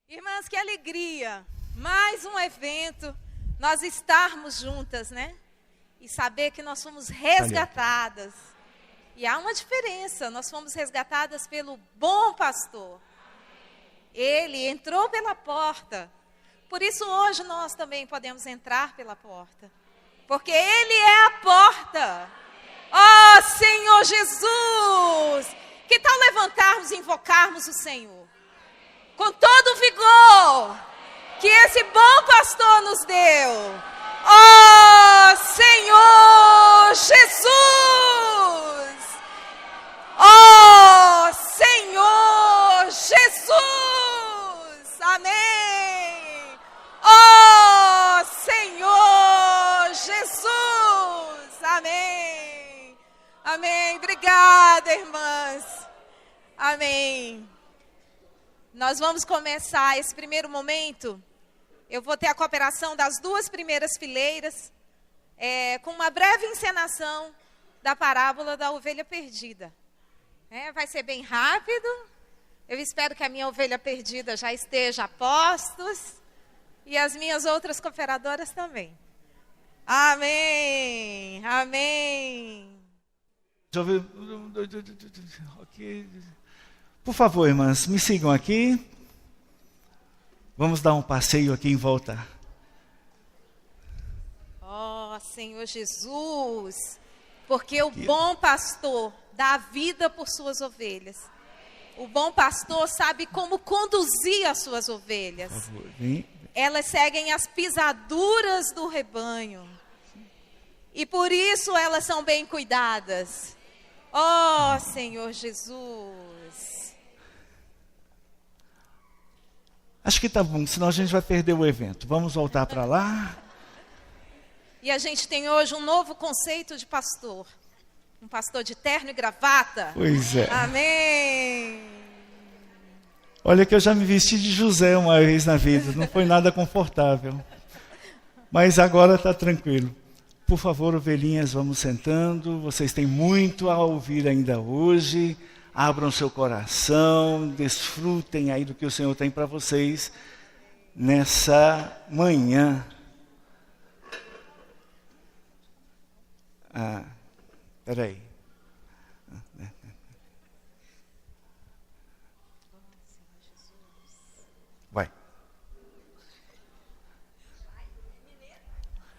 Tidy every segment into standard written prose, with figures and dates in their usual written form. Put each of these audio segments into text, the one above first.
Irmãs, que alegria! Mais um evento, nós estarmos juntas, né? E saber que nós fomos resgatadas. E há uma diferença, nós fomos resgatadas pelo bom pastor. Ele entrou pela porta. Por isso hoje nós também podemos entrar pela porta. Porque Ele é a porta. Oh, Senhor Jesus! Que tal levantarmos e invocarmos o Senhor? Com todo o vigor que esse bom pastor nos deu. Oh, Senhor Jesus! Oh, Senhor Jesus! Amém! Oh, Senhor Jesus! Amém! Amém! Obrigada, irmãs! Amém! Nós vamos começar esse primeiro momento. Eu vou ter a cooperação das duas primeiras fileiras, com uma breve encenação da parábola da ovelha perdida. Vai ser bem rápido. Eu espero que a minha ovelha perdida já esteja a postos e as minhas outras cooperadoras também. Amém, amém. Por favor, irmãs, me sigam aqui. Vamos dar um passeio aqui em volta. Oh, Senhor Jesus, porque o bom pastor dá a vida por suas ovelhas. O bom pastor sabe como conduzir as suas ovelhas. Por favor, vem. Elas seguem as pisaduras do rebanho. E por isso elas são bem cuidadas. Oh, Senhor Jesus. Acho que tá bom, senão a gente vai perder o evento. Vamos voltar para lá. E a gente tem hoje um novo conceito de pastor. Um pastor de terno e gravata. Pois é. Amém. Olha que eu já me vesti de José uma vez na vida. Não foi nada confortável. Mas agora está tranquilo. Por favor, ovelhinhas, vamos sentando. Vocês têm muito a ouvir ainda hoje. Abram seu coração, desfrutem aí do que o Senhor tem para vocês nessa manhã. Peraí. Vai.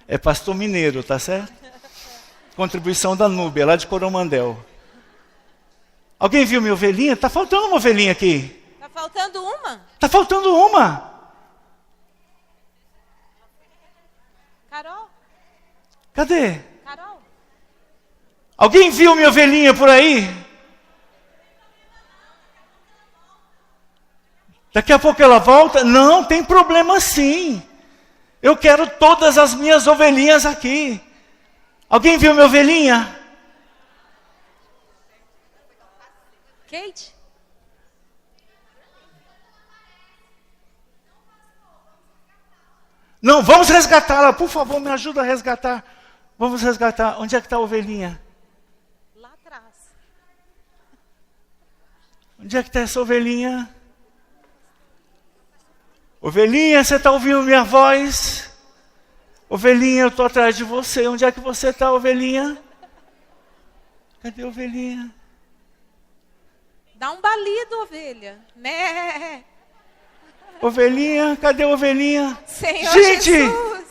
É pastor mineiro, tá certo? Contribuição da Núbia, lá de Coromandel. Alguém viu minha ovelhinha? Está faltando uma ovelhinha aqui. Está faltando uma? Está faltando uma. Carol? Cadê? Carol? Alguém viu minha ovelhinha por aí? Daqui a pouco ela volta? Não, tem problema sim. Eu quero todas as minhas ovelhinhas aqui. Alguém viu minha ovelhinha? Kate? Não, vamos resgatá-la. Por favor, me ajuda a resgatar. Vamos resgatar. Onde é que está a ovelhinha? Lá atrás. Onde é que está essa ovelhinha? Ovelhinha, você está ouvindo minha voz? Ovelhinha, eu estou atrás de você. Onde é que você está, ovelhinha? Cadê a ovelhinha? Dá um balido, ovelha. Né? Ovelhinha, cadê a ovelhinha? Senhor gente, Jesus.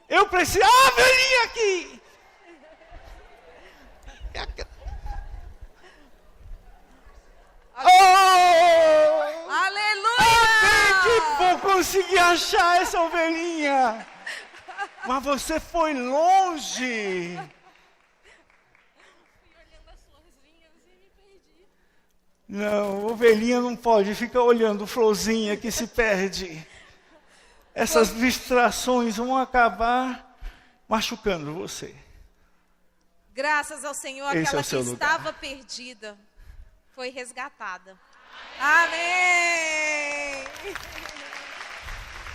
Eu preciso... Ah, ovelhinha aqui! Oh! Aleluia! Que bom conseguir achar essa ovelhinha! Mas você foi longe! Não, ovelhinha não pode ficar olhando florzinha que se perde. Essas distrações vão acabar machucando você. Graças ao Senhor, Esse aquela é o seu que lugar. estava perdida foi resgatada. Amém!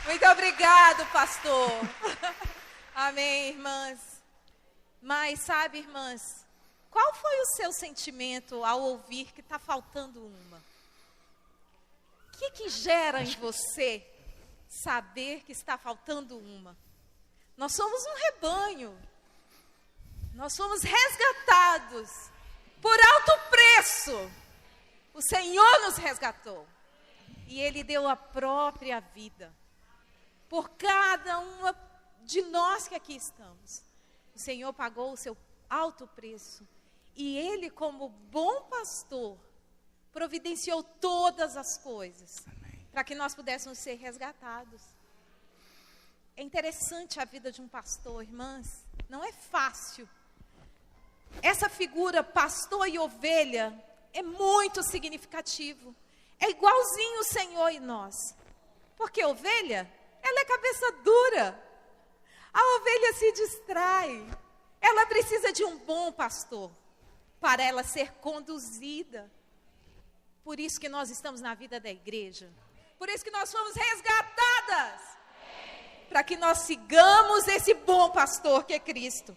Muito obrigado, pastor. Amém, irmãs. Mas sabe, irmãs, qual foi o seu sentimento ao ouvir que está faltando uma? que gera em você saber que está faltando uma? Nós somos um rebanho. Nós fomos resgatados por alto preço. O Senhor nos resgatou. E Ele deu a própria vida por cada uma de nós que aqui estamos. O Senhor pagou o seu alto preço. E Ele, como bom pastor, providenciou todas as coisas para que nós pudéssemos ser resgatados. É interessante a vida de um pastor, irmãs. Não é fácil. Essa figura pastor e ovelha é muito significativo. É igualzinho o Senhor e nós. Porque a ovelha, ela é cabeça dura. A ovelha se distrai. Ela precisa de um bom pastor para ela ser conduzida. Por isso que nós estamos na vida da igreja. Por isso que nós fomos resgatadas. Para que nós sigamos esse bom pastor que é Cristo.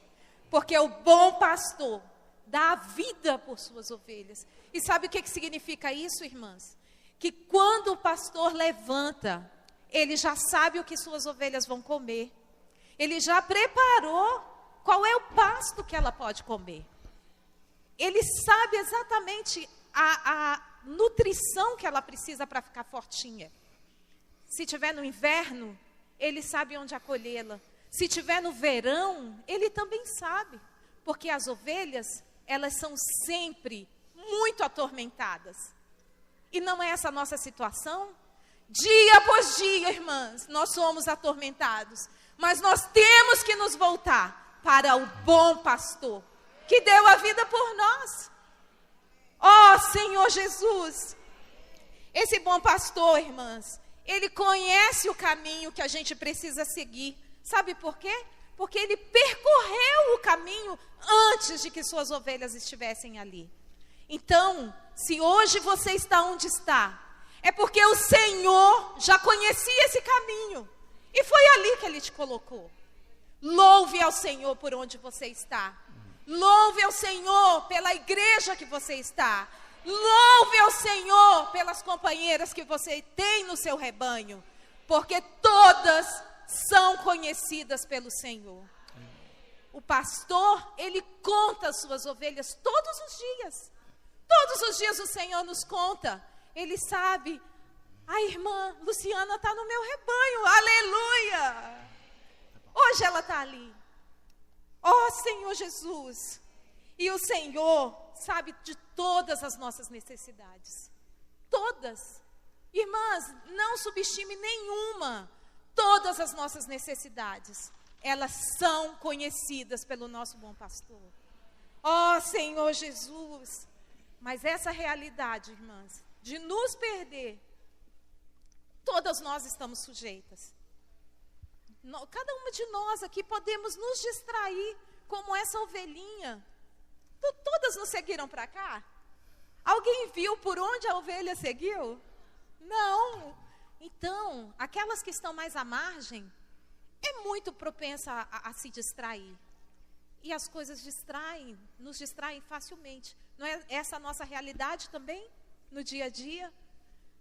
Porque o bom pastor dá a vida por suas ovelhas. E sabe o que significa isso, irmãs? Que quando o pastor levanta, ele já sabe o que suas ovelhas vão comer. Ele já preparou qual é o pasto que ela pode comer. Ele sabe exatamente a nutrição que ela precisa para ficar fortinha. Se tiver no inverno, ele sabe onde acolhê-la. Se tiver no verão, ele também sabe. Porque as ovelhas, elas são sempre muito atormentadas. E não é essa a nossa situação? Dia após dia, irmãs, nós somos atormentados. Mas nós temos que nos voltar para o bom pastor, que deu a vida por nós. Ó Senhor Jesus, esse bom pastor, irmãs, ele conhece o caminho que a gente precisa seguir. Sabe por quê? Porque ele percorreu o caminho antes de que suas ovelhas estivessem ali. Então, se hoje você está onde está, é porque o Senhor já conhecia esse caminho. E foi ali que Ele te colocou. Louve ao Senhor por onde você está. Louve ao Senhor pela igreja que você está. Louve ao Senhor pelas companheiras que você tem no seu rebanho. Porque todas são conhecidas pelo Senhor. O pastor, ele conta as suas ovelhas todos os dias. Todos os dias o Senhor nos conta. Ele sabe, a irmã Luciana está no meu rebanho, aleluia. Hoje ela está ali. Ó Senhor Jesus. E o Senhor sabe de todas as nossas necessidades. Todas. Irmãs, não subestime nenhuma. Todas as nossas necessidades, elas são conhecidas pelo nosso bom pastor. Ó Senhor Jesus. Mas essa realidade, irmãs, de nos perder, todas nós estamos sujeitas. Cada uma de nós aqui podemos nos distrair como essa ovelhinha. Todas nos seguiram para cá? Alguém viu por onde a ovelha seguiu? Não. Então, aquelas que estão mais à margem, é muito propensa a se distrair. E as coisas nos distraem facilmente. Não é essa a nossa realidade também, no dia a dia?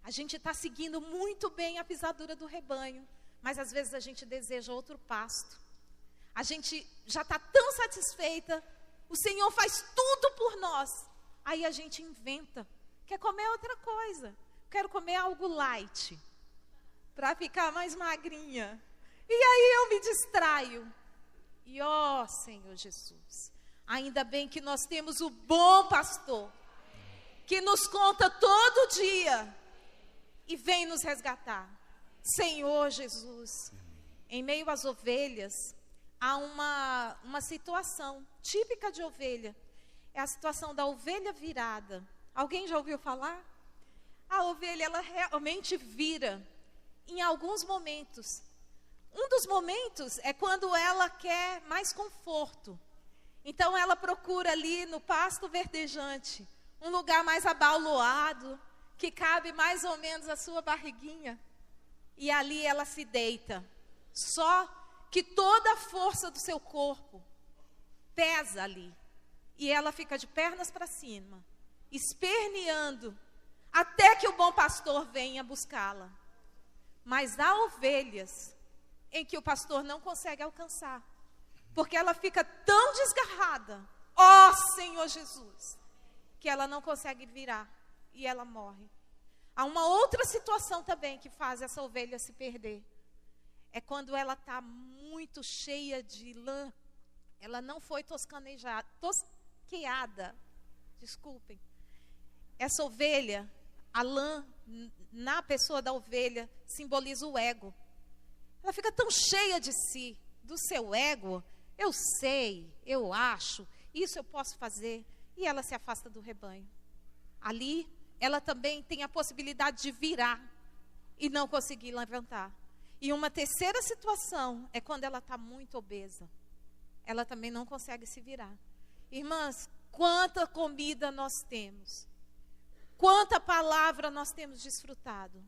A gente está seguindo muito bem a pisadura do rebanho, mas às vezes a gente deseja outro pasto. A gente já está tão satisfeita, o Senhor faz tudo por nós. Aí a gente inventa, quer comer outra coisa. Quero comer algo light, para ficar mais magrinha. E aí eu me distraio. E ó Senhor Jesus, ainda bem que nós temos o bom pastor, que nos conta todo dia e vem nos resgatar. Senhor Jesus, em meio às ovelhas, há uma situação típica de ovelha. É a situação da ovelha virada. Alguém já ouviu falar? A ovelha, ela realmente vira em alguns momentos. Um dos momentos é quando ela quer mais conforto. Então ela procura ali no pasto verdejante um lugar mais abaloado, que cabe mais ou menos a sua barriguinha. E ali ela se deita. Só que toda a força do seu corpo pesa ali. E ela fica de pernas para cima, esperneando, até que o bom pastor venha buscá-la. Mas há ovelhas em que o pastor não consegue alcançar, porque ela fica tão desgarrada, ó Senhor Jesus, que ela não consegue virar e ela morre. Há uma outra situação também que faz essa ovelha se perder. É quando ela está muito cheia de lã. Ela não foi tosqueada, desculpem. Essa ovelha, a lã na pessoa da ovelha simboliza o ego. Ela fica tão cheia de si, do seu ego. Eu sei, eu acho, isso eu posso fazer. E ela se afasta do rebanho. Ali, ela também tem a possibilidade de virar e não conseguir levantar. E uma terceira situação é quando ela está muito obesa. Ela também não consegue se virar. Irmãs, quanta comida nós temos. Quanta palavra nós temos desfrutado.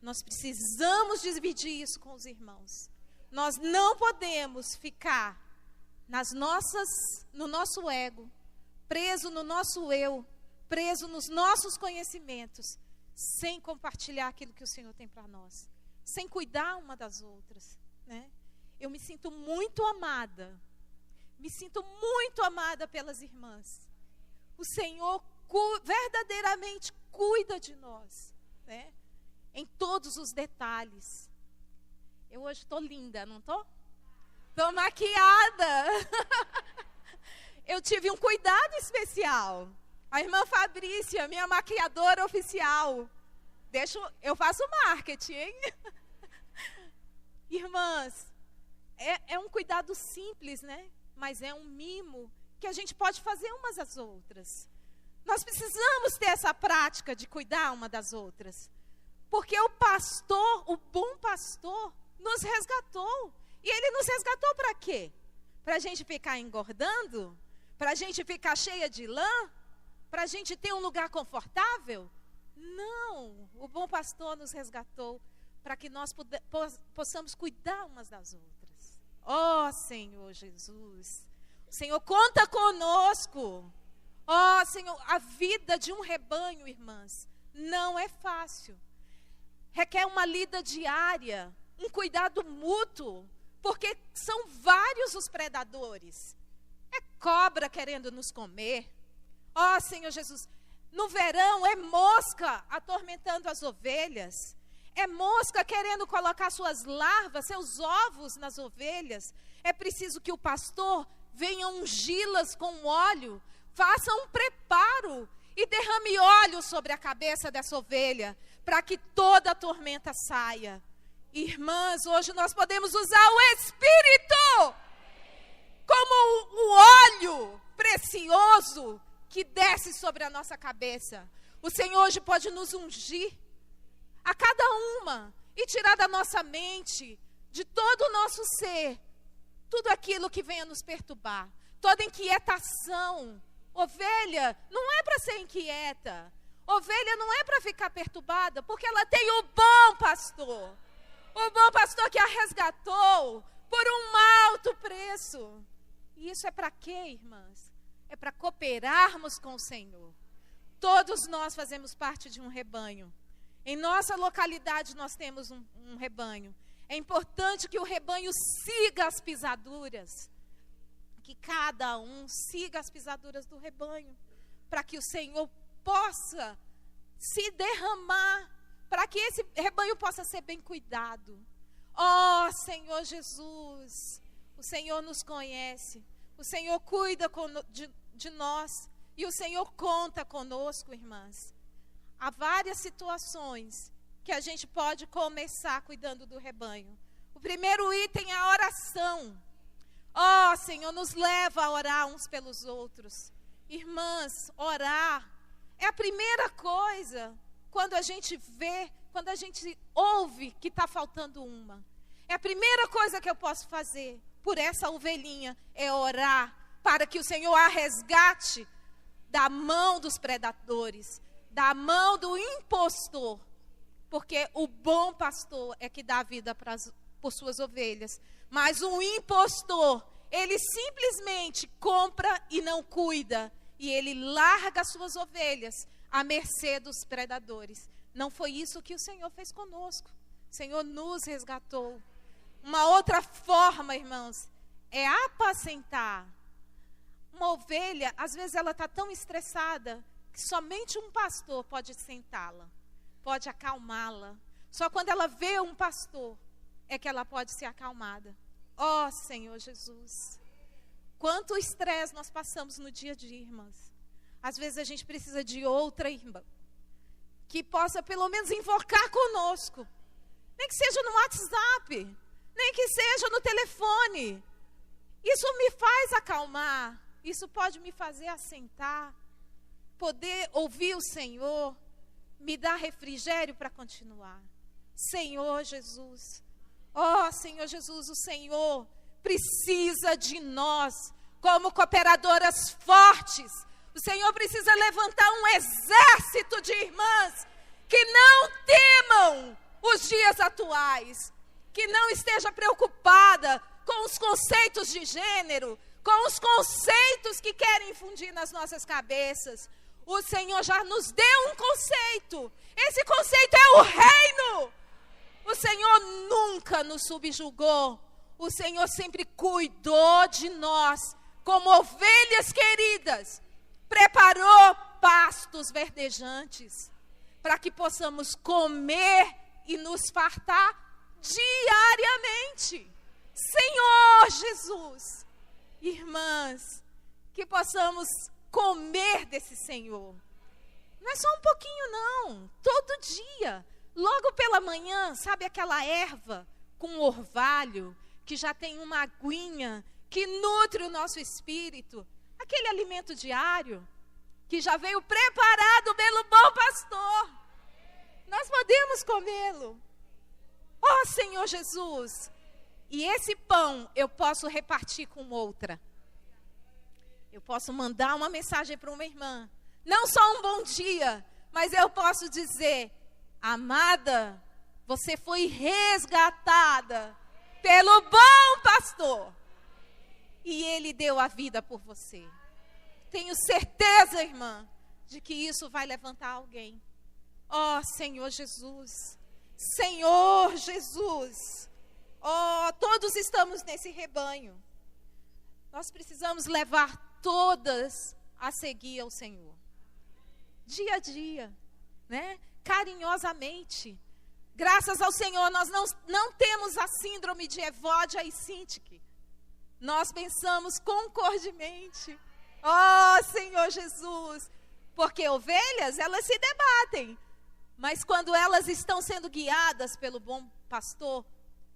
Nós precisamos dividir isso com os irmãos. Nós não podemos ficar no nosso ego, preso no nosso eu, preso nos nossos conhecimentos, sem compartilhar aquilo que o Senhor tem para nós, sem cuidar uma das outras, né? Eu me sinto muito amada pelas irmãs. O Senhor verdadeiramente cuida de nós, né? Em todos os detalhes. Eu hoje estou linda, não estou? Estou maquiada. Eu tive um cuidado especial. A irmã Fabrícia, minha maquiadora oficial. Eu faço marketing, hein? Irmãs, é um cuidado simples, né? Mas é um mimo que a gente pode fazer umas às outras. Nós precisamos ter essa prática de cuidar uma das outras. Porque o bom pastor, nos resgatou. E ele nos resgatou para quê? Para a gente ficar engordando? Para a gente ficar cheia de lã? Para a gente ter um lugar confortável? Não, o bom pastor nos resgatou para que nós possamos cuidar umas das outras. Ó Senhor Jesus, o Senhor conta conosco. Ó Senhor, a vida de um rebanho, irmãs, não é fácil. Requer uma lida diária, um cuidado mútuo, porque são vários os predadores. É cobra querendo nos comer. Ó Senhor Jesus, no verão é mosca atormentando as ovelhas. É mosca querendo colocar suas larvas, seus ovos nas ovelhas. É preciso que o pastor venha ungi-las com óleo, faça um preparo e derrame óleo sobre a cabeça dessa ovelha, para que toda a tormenta saia. Irmãs, hoje nós podemos usar o Espírito como o óleo precioso que desce sobre a nossa cabeça. O Senhor hoje pode nos ungir a cada uma e tirar da nossa mente, de todo o nosso ser, tudo aquilo que venha nos perturbar, toda inquietação. Ovelha não é para ser inquieta, ovelha não é para ficar perturbada, porque ela tem o bom pastor que a resgatou por um alto preço. E isso é para quê, irmãs? É para cooperarmos com o Senhor. Todos nós fazemos parte de um rebanho. Em nossa localidade nós temos um rebanho. É importante que o rebanho siga as pisaduras. Que cada um siga as pisaduras do rebanho. Para que o Senhor possa se derramar. Para que esse rebanho possa ser bem cuidado. Ó Senhor Jesus, o Senhor nos conhece. O Senhor cuida de nós. E o Senhor conta conosco, irmãs. Há várias situações que a gente pode começar cuidando do rebanho. O primeiro item é a oração. Ó Senhor, nos leva a orar uns pelos outros. Irmãs, orar é a primeira coisa quando a gente vê, quando a gente ouve que está faltando uma. É a primeira coisa que eu posso fazer por essa ovelhinha, é orar para que o Senhor a resgate da mão dos predadores, da mão do impostor, porque o bom pastor é que dá a vida por suas ovelhas, mas o impostor, ele simplesmente compra e não cuida, e ele larga as suas ovelhas à mercê dos predadores. Não foi isso que o Senhor fez conosco. O Senhor nos resgatou. Uma outra forma, irmãos, é apacentar. Uma ovelha, às vezes ela está tão estressada que somente um pastor pode sentá-la, pode acalmá-la. Só quando ela vê um pastor é que ela pode ser acalmada. Ó Senhor Jesus, quanto estresse nós passamos no dia a dia, irmãs. Às vezes a gente precisa de outra irmã que possa pelo menos invocar conosco. Nem que seja no WhatsApp, nem que seja no telefone. Isso me faz acalmar, isso pode me fazer assentar, poder ouvir o Senhor, me dar refrigério para continuar. Senhor Jesus, ó Senhor Jesus, o Senhor precisa de nós como cooperadoras fortes. O Senhor precisa levantar um exército de irmãs que não temam os dias atuais, que não esteja preocupada com os conceitos de gênero, com os conceitos que querem infundir nas nossas cabeças. O Senhor já nos deu um conceito. Esse conceito é o reino. O Senhor nunca nos subjugou. O Senhor sempre cuidou de nós como ovelhas queridas. Preparou pastos verdejantes para que possamos comer e nos fartar diariamente. Senhor Jesus, irmãs, que possamos comer desse Senhor. Não é só um pouquinho não, todo dia. Logo pela manhã, sabe aquela erva com orvalho, que já tem uma aguinha, que nutre o nosso espírito. Aquele alimento diário, que já veio preparado pelo bom pastor. Nós podemos comê-lo. Ó Senhor Jesus, e esse pão eu posso repartir com outra. Eu posso mandar uma mensagem para uma irmã. Não só um bom dia, mas eu posso dizer: amada, você foi resgatada pelo bom pastor. E ele deu a vida por você. Tenho certeza, irmã, de que isso vai levantar alguém. Ó Senhor Jesus, Senhor Jesus, ó, todos estamos nesse rebanho. Nós precisamos levar todas a seguir ao Senhor. Dia a dia, né? Carinhosamente. Graças ao Senhor, nós não temos a síndrome de Evódia e Sintique. Nós pensamos concordemente. Ó Senhor Jesus, porque ovelhas, elas se debatem. Mas quando elas estão sendo guiadas pelo bom pastor,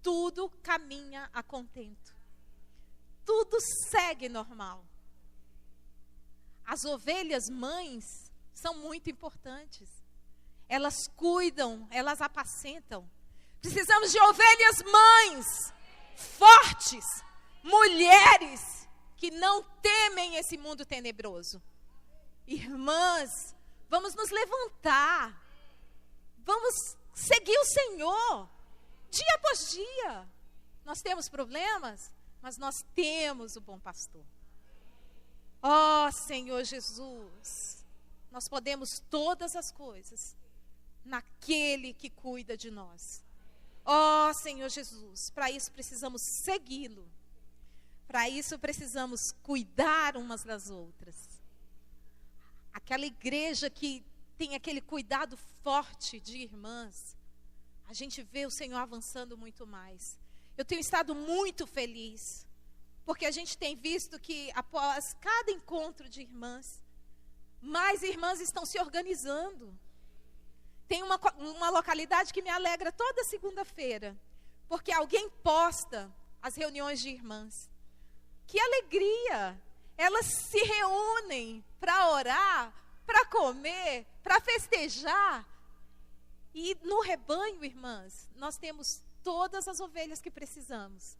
tudo caminha a contento. Tudo segue normal. As ovelhas mães são muito importantes. Elas cuidam, elas apacentam. Precisamos de ovelhas mães, fortes, mulheres que não temem esse mundo tenebroso. Irmãs, vamos nos levantar. Vamos seguir o Senhor, dia após dia. Nós temos problemas, mas nós temos o bom pastor. Ó Senhor Jesus, nós podemos todas as coisas naquele que cuida de nós. Ó Senhor Jesus, para isso precisamos segui-lo. Para isso precisamos cuidar umas das outras. Aquela igreja que tem aquele cuidado forte de irmãs, a gente vê o Senhor avançando muito mais. Eu tenho estado muito feliz, porque a gente tem visto que após cada encontro de irmãs, mais irmãs estão se organizando. Tem uma localidade que me alegra toda segunda-feira, porque alguém posta as reuniões de irmãs. Que alegria! Elas se reúnem para orar, para comer, para festejar. E no rebanho, irmãs, nós temos todas as ovelhas que precisamos.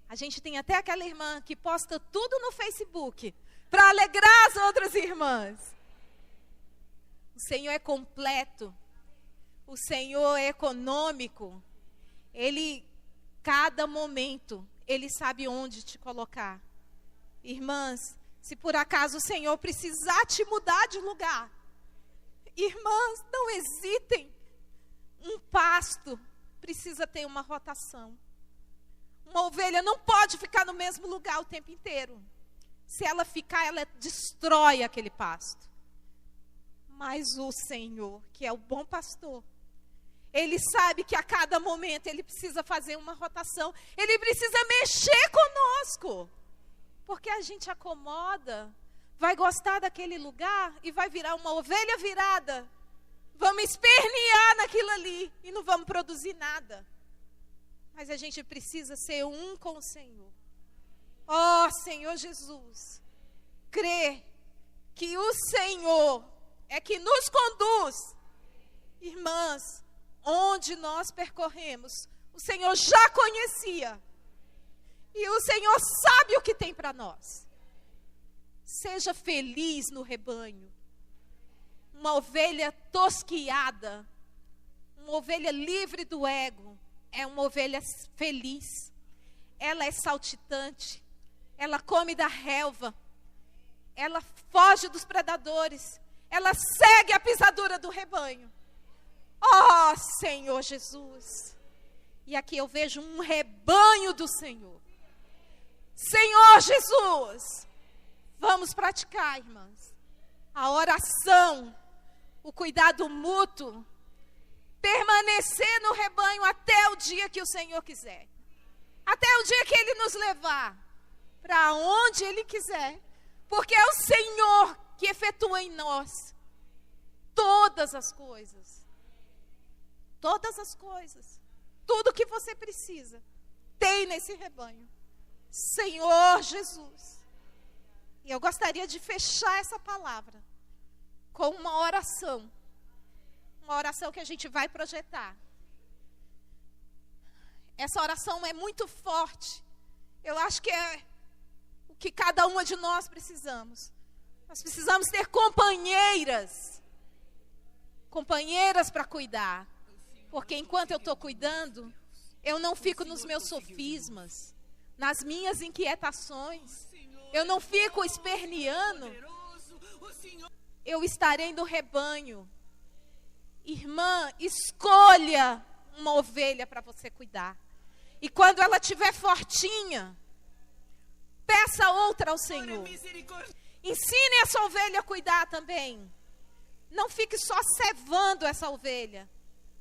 A gente tem até aquela irmã que posta tudo no Facebook para alegrar as outras irmãs. O Senhor é completo. O Senhor é econômico. Ele, cada momento, Ele sabe onde te colocar. Irmãs, se por acaso o Senhor precisar te mudar de lugar, Irmãs, não hesitem. Um pasto precisa ter uma rotação. Uma ovelha não pode ficar no mesmo lugar o tempo inteiro. Se ela ficar, ela destrói aquele pasto. Mas o Senhor, que é o bom pastor, Ele sabe que a cada momento Ele precisa fazer uma rotação. Ele precisa mexer conosco. Porque a gente acomoda, vai gostar daquele lugar e vai virar uma ovelha virada. Vamos espernear naquilo ali e não vamos produzir nada. Mas a gente precisa ser um com o Senhor. Ó Senhor Jesus, crer que o Senhor é que nos conduz. Irmãs, onde nós percorremos, o Senhor já conhecia. E o Senhor sabe o que tem para nós. Seja feliz no rebanho. Uma ovelha tosquiada, uma ovelha livre do ego, é uma ovelha feliz. Ela é saltitante, ela come da relva, ela foge dos predadores, ela segue a pisadura do rebanho. Ó Senhor Jesus! E aqui eu vejo um rebanho do Senhor. Senhor Jesus! Vamos praticar, irmãs, a oração, o cuidado mútuo, permanecer no rebanho até o dia que o Senhor quiser. Até o dia que Ele nos levar para onde Ele quiser. Porque é o Senhor que efetua em nós todas as coisas. Todas as coisas. Tudo que você precisa tem nesse rebanho. Senhor Jesus. E eu gostaria de fechar essa palavra com uma oração. Uma oração que a gente vai projetar. Essa oração é muito forte. Eu acho que é o que cada uma de nós precisamos. Nós precisamos ter companheiras. Companheiras para cuidar. Porque enquanto eu estou cuidando, eu não fico nos meus sofismas, nas minhas inquietações. Eu não fico esperneando. Eu estarei no rebanho. Irmã, escolha uma ovelha para você cuidar. E quando ela estiver fortinha, peça outra ao Senhor. Ensine essa ovelha a cuidar também. Não fique só cevando essa ovelha,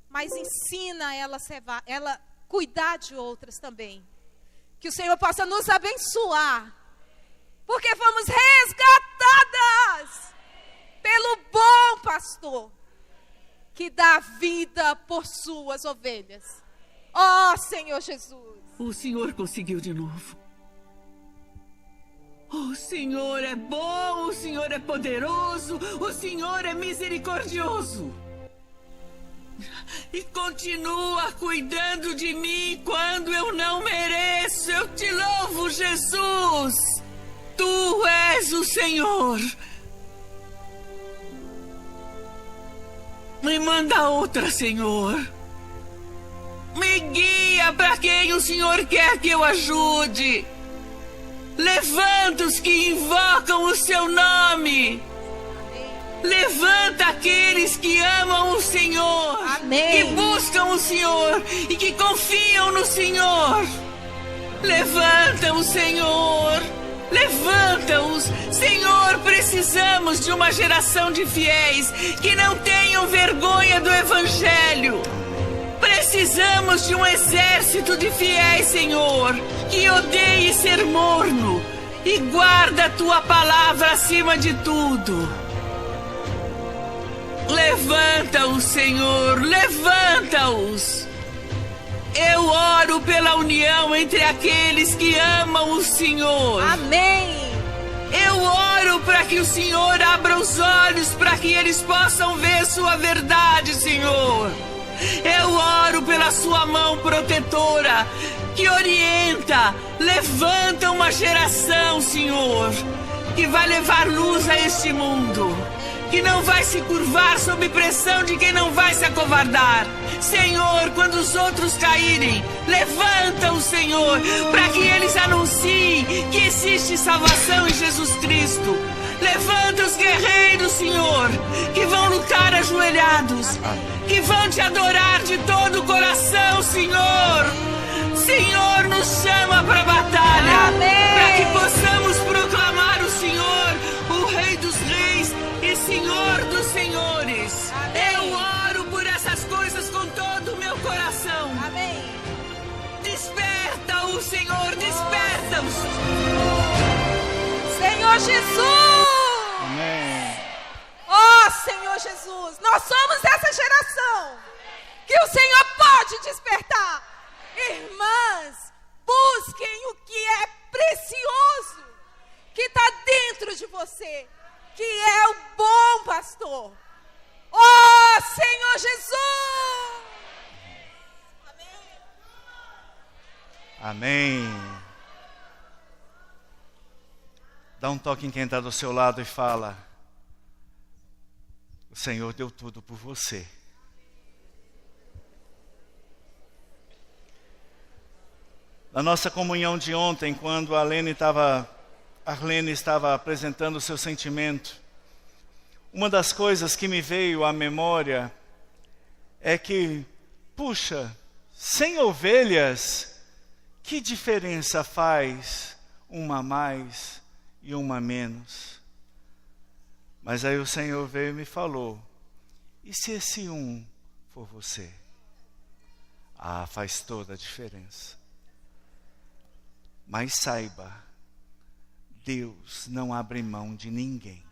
mas ensina ela a cuidar de outras também. Que o Senhor possa nos abençoar. Porque fomos resgatadas pelo bom pastor, que dá vida por suas ovelhas. Ó Senhor Jesus. O Senhor conseguiu de novo. O Senhor é bom, o Senhor é poderoso, o Senhor é misericordioso. E continua cuidando de mim quando eu não mereço. Eu te louvo, Jesus. Tu és o Senhor. Me manda outra, Senhor. Me guia para quem o Senhor quer que eu ajude. Levanta os que invocam o seu nome. Levanta aqueles que amam o Senhor. Amém. Que buscam o Senhor e que confiam no Senhor. Levanta-os, Senhor. Levanta-os. Senhor, precisamos de uma geração de fiéis que não tenham vergonha do Evangelho. Precisamos de um exército de fiéis, Senhor, que odeie ser morno e guarda a tua palavra acima de tudo. Levanta-os, Senhor, levanta-os. Eu oro pela união entre aqueles que amam o Senhor. Amém. Eu oro para que o Senhor abra os olhos para que eles possam ver sua verdade, Senhor. Eu oro pela sua mão protetora, que orienta, levanta uma geração, Senhor, que vai levar luz a este mundo, que não vai se curvar sob pressão de quem não vai se acovardar. Senhor, quando os outros caírem, levanta o Senhor, para que eles anunciem que existe salvação em Jesus Cristo. Levanta os guerreiros, Senhor, que vão lutar ajoelhados, que vão te adorar de todo o coração, Senhor. Senhor, nos chama para a batalha, para que possamos proclamar o Senhor, o Rei dos Reis e Senhor dos Senhores. Amém. Eu oro por essas coisas com todo o meu coração. Amém. Desperta-o, Senhor, desperta-os. Senhor Jesus! Amém. Oh, Senhor Jesus, nós somos essa geração que o Senhor pode despertar. Irmãs, busquem o que é precioso, que está dentro de você, que é o bom pastor. Oh, Senhor Jesus! Amém. Dá um toque em quem está do seu lado e fala: o Senhor deu tudo por você. Na nossa comunhão de ontem, quando a Arlene estava apresentando o seu sentimento, uma das coisas que me veio à memória é que, puxa, sem ovelhas, que diferença faz uma a mais e uma a menos? Mas aí o Senhor veio e me falou: e se esse um for você? Ah, faz toda a diferença. Mas saiba, Deus não abre mão de ninguém.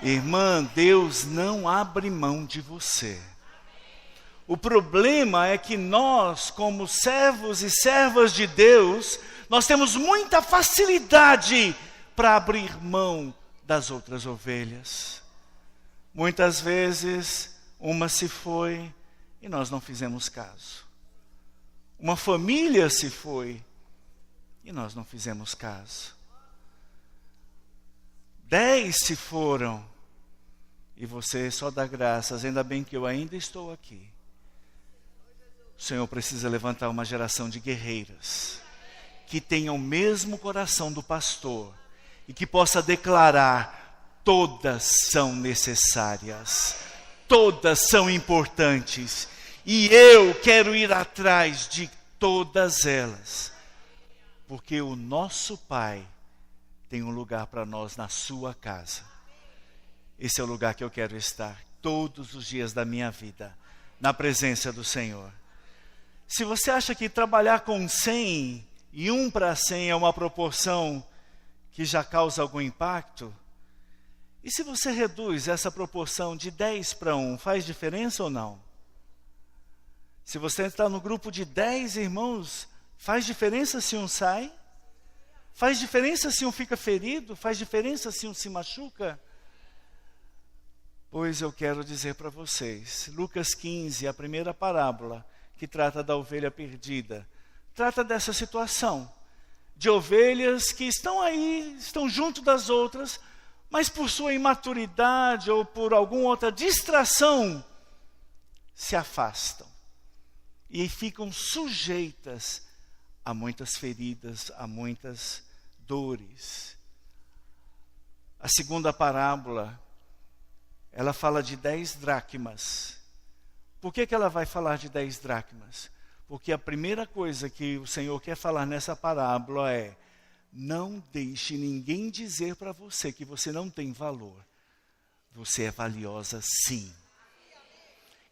Irmã, Deus não abre mão de você. O problema é que nós, como servos e servas de Deus, nós temos muita facilidade para abrir mão das outras ovelhas. Muitas vezes, uma se foi e nós não fizemos caso. Uma família se foi e nós não fizemos caso. 10 se foram e você só dá graças. Ainda bem que eu ainda estou aqui. O Senhor precisa levantar uma geração de guerreiras que tenham o mesmo coração do pastor e que possa declarar: todas são necessárias, todas são importantes. E eu quero ir atrás de todas elas, porque o nosso Pai tem um lugar para nós na sua casa. Esse é o lugar que eu quero estar todos os dias da minha vida, na presença do Senhor. Se você acha que trabalhar com 100 e 1 para 100 é uma proporção que já causa algum impacto, e se você reduz essa proporção de 10 para 1, faz diferença ou não? Se você está no grupo de 10 irmãos, faz diferença se um sai? Faz diferença se um fica ferido? Faz diferença se um se machuca? Pois eu quero dizer para vocês, Lucas 15, a primeira parábola, que trata da ovelha perdida, trata dessa situação, de ovelhas que estão aí, estão junto das outras, mas por sua imaturidade ou por alguma outra distração, se afastam. E ficam sujeitas a muitas feridas, a muitas dores. A segunda parábola, ela fala de 10 dracmas. Por que ela vai falar de 10 dracmas? Porque a primeira coisa que o Senhor quer falar nessa parábola é: não deixe ninguém dizer para você que você não tem valor. Você é valiosa sim.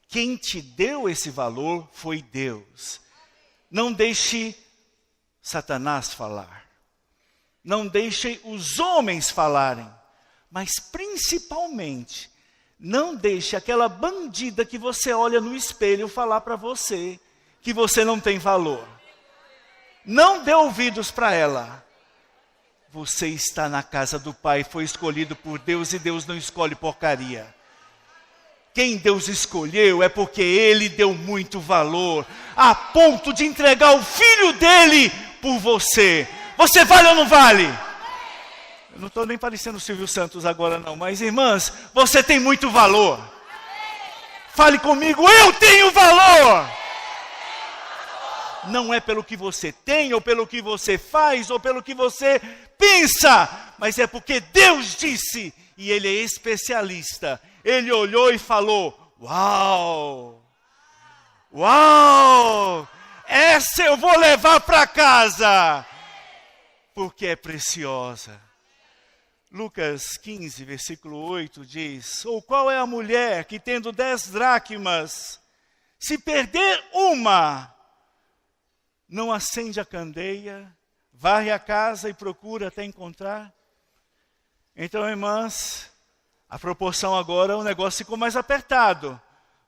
Quem te deu esse valor foi Deus. Não deixe Satanás falar. Não deixe os homens falarem. Mas principalmente, não deixe aquela bandida que você olha no espelho falar para você que você não tem valor. Não dê ouvidos para ela. Você está na casa do Pai, foi escolhido por Deus e Deus não escolhe porcaria. Quem Deus escolheu é porque Ele deu muito valor, a ponto de entregar o Filho dEle por você. Você vale ou não vale? Eu não estou nem parecendo o Silvio Santos agora não, mas irmãs, você tem muito valor. Fale comigo: eu tenho valor. Não é pelo que você tem, ou pelo que você faz, ou pelo que você pensa, mas é porque Deus disse, e ele é especialista. Ele olhou e falou, uau, uau, essa eu vou levar para casa, porque é preciosa. Lucas 15, versículo 8 diz, ou qual é a mulher que tendo 10 dracmas, se perder uma, não acende a candeia, varre a casa e procura até encontrar? Então, irmãs, a proporção agora, o negócio ficou mais apertado.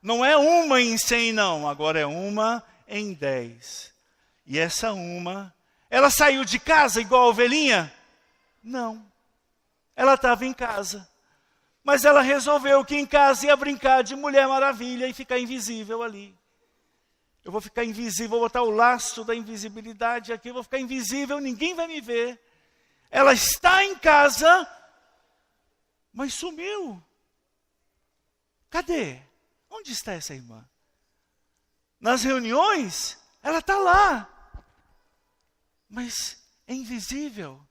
Não é uma em 100 não, agora é uma em 10. E essa uma, ela saiu de casa igual a ovelhinha? Não. Ela estava em casa. Mas ela resolveu que em casa ia brincar de Mulher Maravilha e ficar invisível ali. Eu vou ficar invisível, vou botar o laço da invisibilidade aqui, vou ficar invisível, ninguém vai me ver. Ela está em casa, mas sumiu. Cadê? Onde está essa irmã? Nas reuniões, ela está lá, mas é invisível.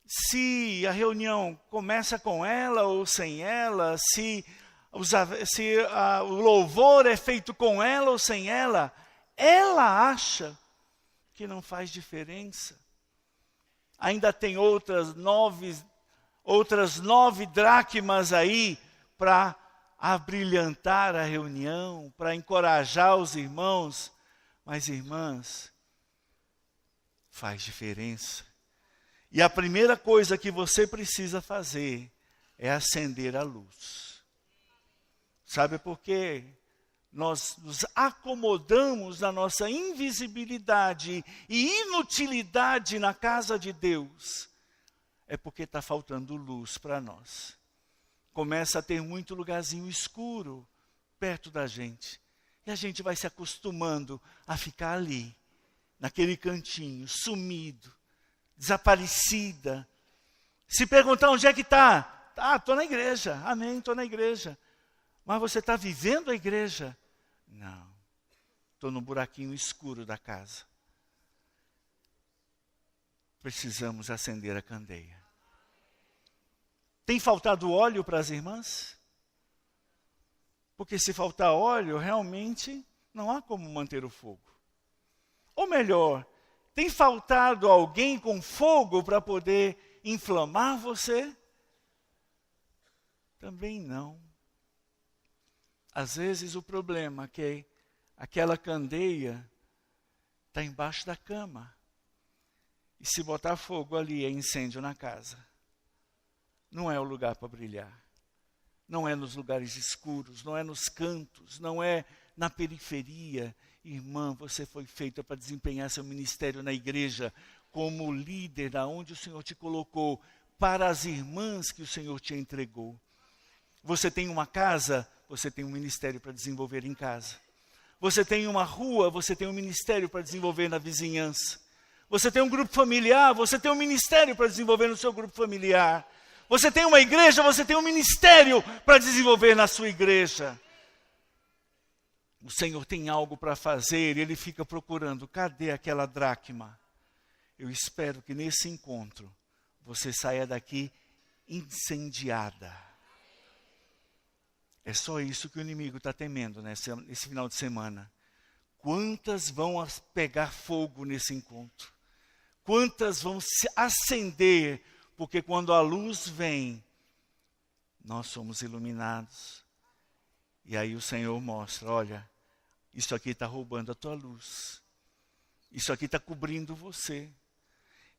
Se a reunião começa com ela ou sem ela, se o louvor é feito com ela ou sem ela, ela acha que não faz diferença. Ainda tem outras 9 dracmas aí para abrilhantar a reunião, para encorajar os irmãos. Mas, irmãs, faz diferença. E a primeira coisa que você precisa fazer é acender a luz. Sabe por quê? Nós nos acomodamos na nossa invisibilidade e inutilidade na casa de Deus. É porque está faltando luz para nós. Começa a ter muito lugarzinho escuro perto da gente. E a gente vai se acostumando a ficar ali, naquele cantinho, sumido, desaparecida. Se perguntar onde é que está? Ah, estou na igreja. Amém, estou na igreja. Mas você está vivendo a igreja? Não. Estou no buraquinho escuro da casa. Precisamos acender a candeia. Tem faltado óleo para as irmãs? Porque se faltar óleo, realmente não há como manter o fogo. Ou melhor, tem faltado alguém com fogo para poder inflamar você? Também não. Às vezes o problema é que aquela candeia está embaixo da cama. E se botar fogo ali é incêndio na casa. Não é o lugar para brilhar. Não é nos lugares escuros, não é nos cantos, não é na periferia. Irmã, você foi feita para desempenhar seu ministério na igreja como líder da onde o Senhor te colocou, para as irmãs que o Senhor te entregou. Você tem uma casa, você tem um ministério para desenvolver em casa. Você tem uma rua, você tem um ministério para desenvolver na vizinhança. Você tem um grupo familiar, você tem um ministério para desenvolver no seu grupo familiar. Você tem uma igreja, você tem um ministério para desenvolver na sua igreja. O Senhor tem algo para fazer, Ele fica procurando, cadê aquela dracma? Eu espero que nesse encontro, você saia daqui incendiada. É só isso que o inimigo está temendo nesse final de semana. Quantas vão pegar fogo nesse encontro? Quantas vão se acender? Porque quando a luz vem, nós somos iluminados. E aí o Senhor mostra, olha, isso aqui está roubando a tua luz. Isso aqui está cobrindo você.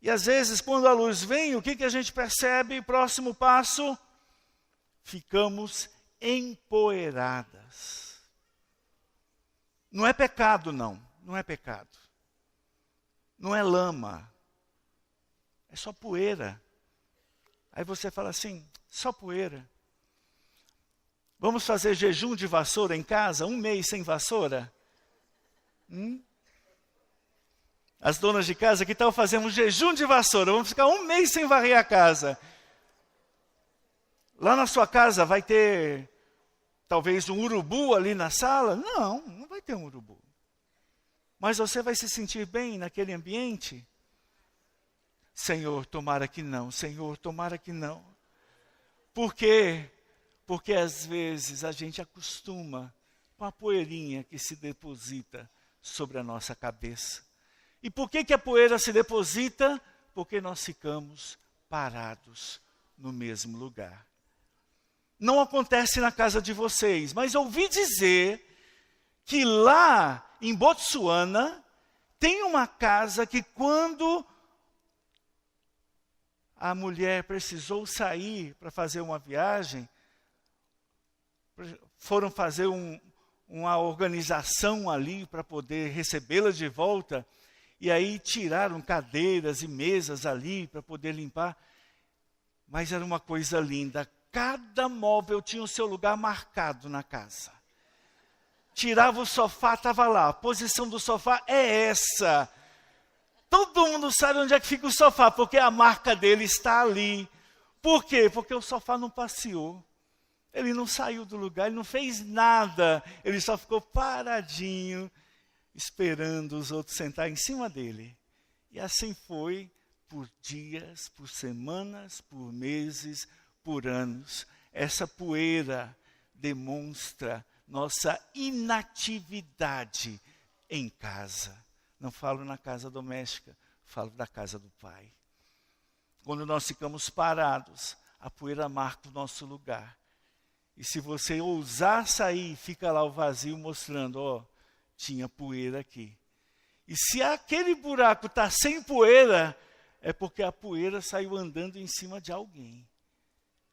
E às vezes, quando a luz vem, o que a gente percebe? Próximo passo, ficamos empoeiradas. Não é pecado, não. Não é pecado. Não é lama. É só poeira. Aí você fala assim, só poeira. Vamos fazer jejum de vassoura em casa? 1 mês sem vassoura? As donas de casa, que tal fazermos jejum de vassoura? Vamos ficar 1 mês sem varrer a casa. Lá na sua casa vai ter talvez um urubu ali na sala? Não, não vai ter um urubu. Mas você vai se sentir bem naquele ambiente? Senhor, tomara que não. Senhor, tomara que não. Por quê? Porque às vezes a gente acostuma com a poeirinha que se deposita sobre a nossa cabeça. E por que a poeira se deposita? Porque nós ficamos parados no mesmo lugar. Não acontece na casa de vocês, mas ouvi dizer que lá em Botsuana tem uma casa que quando a mulher precisou sair para fazer uma viagem, foram fazer uma organização ali para poder recebê-la de volta, e aí tiraram cadeiras e mesas ali para poder limpar. Mas era uma coisa linda. Cada móvel tinha o seu lugar marcado na casa. Tirava o sofá, estava lá. A posição do sofá é essa. Todo mundo sabe onde é que fica o sofá, porque a marca dele está ali. Por quê? Porque o sofá não passeou. Ele não saiu do lugar, ele não fez nada. Ele só ficou paradinho, esperando os outros sentar em cima dele. E assim foi por dias, por semanas, por meses, por anos. Essa poeira demonstra nossa inatividade em casa. Não falo na casa doméstica, falo da casa do Pai. Quando nós ficamos parados, a poeira marca o nosso lugar. E se você ousar sair, fica lá o vazio mostrando, ó, tinha poeira aqui. E se aquele buraco está sem poeira, é porque a poeira saiu andando em cima de alguém.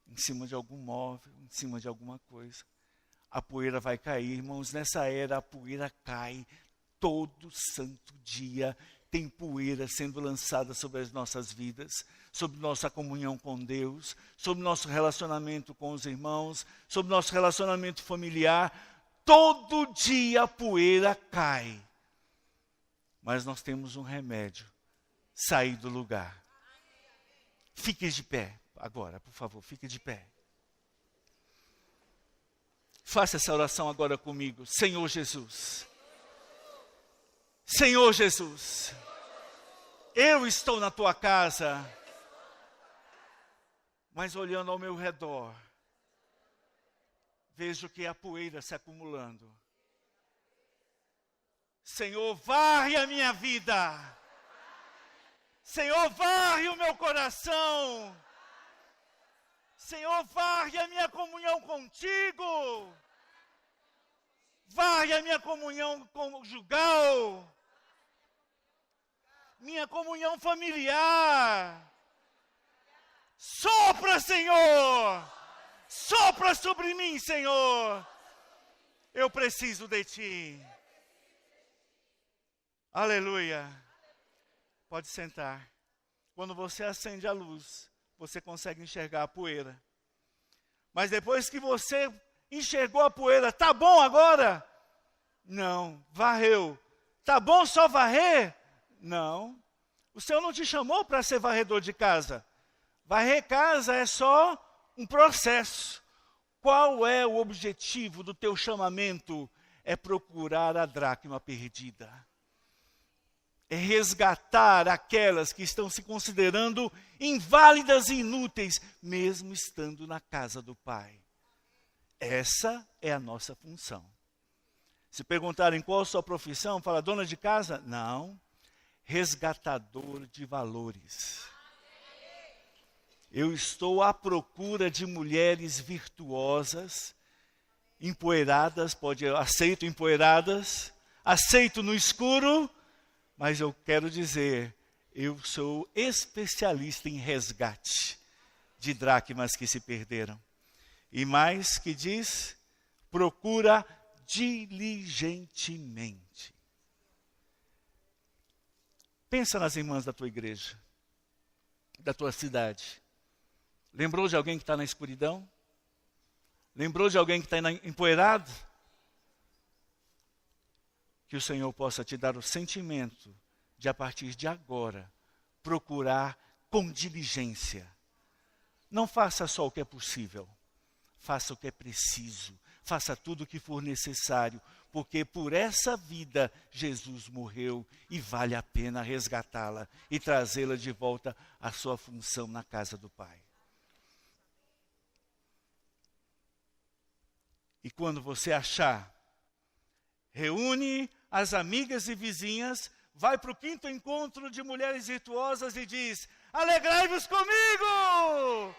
Em cima de algum móvel, em cima de alguma coisa. A poeira vai cair, irmãos, nessa era a poeira cai. Todo santo dia tem poeira sendo lançada sobre as nossas vidas, sobre nossa comunhão com Deus, sobre nosso relacionamento com os irmãos, sobre nosso relacionamento familiar. Todo dia a poeira cai. Mas nós temos um remédio: sair do lugar. Fique de pé agora, por favor, fique de pé. Faça essa oração agora comigo. Senhor Jesus. Senhor Jesus, eu estou na tua casa, mas olhando ao meu redor, vejo que a poeira se acumulando. Senhor, varre a minha vida. Senhor, varre o meu coração. Senhor, varre a minha comunhão contigo. Varre a minha comunhão conjugal. Minha comunhão familiar. Sopra, Senhor. Sopra sobre mim, Senhor. Eu preciso de Ti. Aleluia. Pode sentar. Quando você acende a luz, você consegue enxergar a poeira. Mas depois que você enxergou a poeira, tá bom agora? Não, varreu. Tá bom só varrer? Não. O Senhor não te chamou para ser varredor de casa. Varrer casa é só um processo. Qual é o objetivo do teu chamamento? É procurar a dracma perdida. É resgatar aquelas que estão se considerando inválidas e inúteis, mesmo estando na casa do Pai. Essa é a nossa função. Se perguntarem qual a sua profissão, fala dona de casa? Não. Resgatador de valores. Eu estou à procura de mulheres virtuosas, empoeiradas, aceito empoeiradas, aceito no escuro, mas eu quero dizer, eu sou especialista em resgate de dracmas que se perderam. E mais que diz, procura diligentemente. Pensa nas irmãs da tua igreja, da tua cidade. Lembrou de alguém que está na escuridão? Lembrou de alguém que está empoeirado? Que o Senhor possa te dar o sentimento de, a partir de agora, procurar com diligência. Não faça só o que é possível. faça o que é preciso, faça tudo o que for necessário, porque por essa vida Jesus morreu e vale a pena resgatá-la e trazê-la de volta à sua função na casa do Pai. E quando você achar, reúne as amigas e vizinhas, vai para o 5º encontro de mulheres virtuosas e diz: alegrai-vos comigo,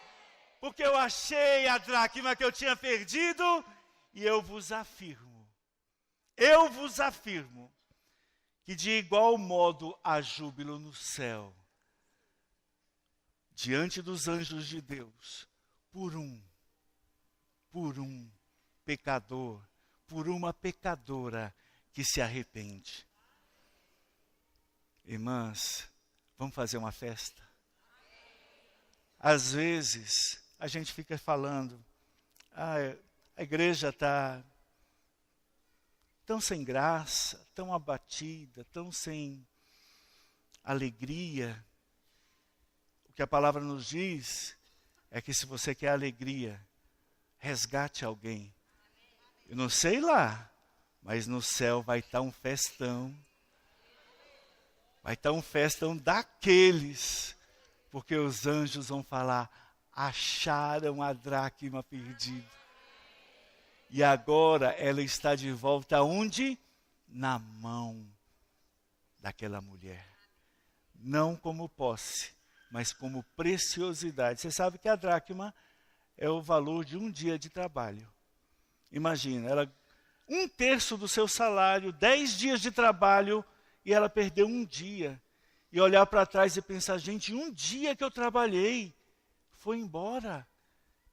porque eu achei a dracma que eu tinha perdido, e eu vos afirmo, que de igual modo há júbilo no céu, diante dos anjos de Deus, por um pecador, por uma pecadora que se arrepende. Irmãs, vamos fazer uma festa? Às vezes, a gente fica falando, a igreja está tão sem graça, tão abatida, tão sem alegria. O que a palavra nos diz é que se você quer alegria, resgate alguém. Eu não sei lá, mas no céu vai estar um festão. Vai estar um festão daqueles, porque os anjos vão falar: acharam a dracma perdida. E agora ela está de volta onde? Na mão daquela mulher. Não como posse, mas como preciosidade. Você sabe que a dracma é o valor de um dia de trabalho. Imagina, ela 1/3 do seu salário, 10 dias de trabalho, e ela perdeu um dia. E olhar para trás e pensar: gente, um dia que eu trabalhei, foi embora.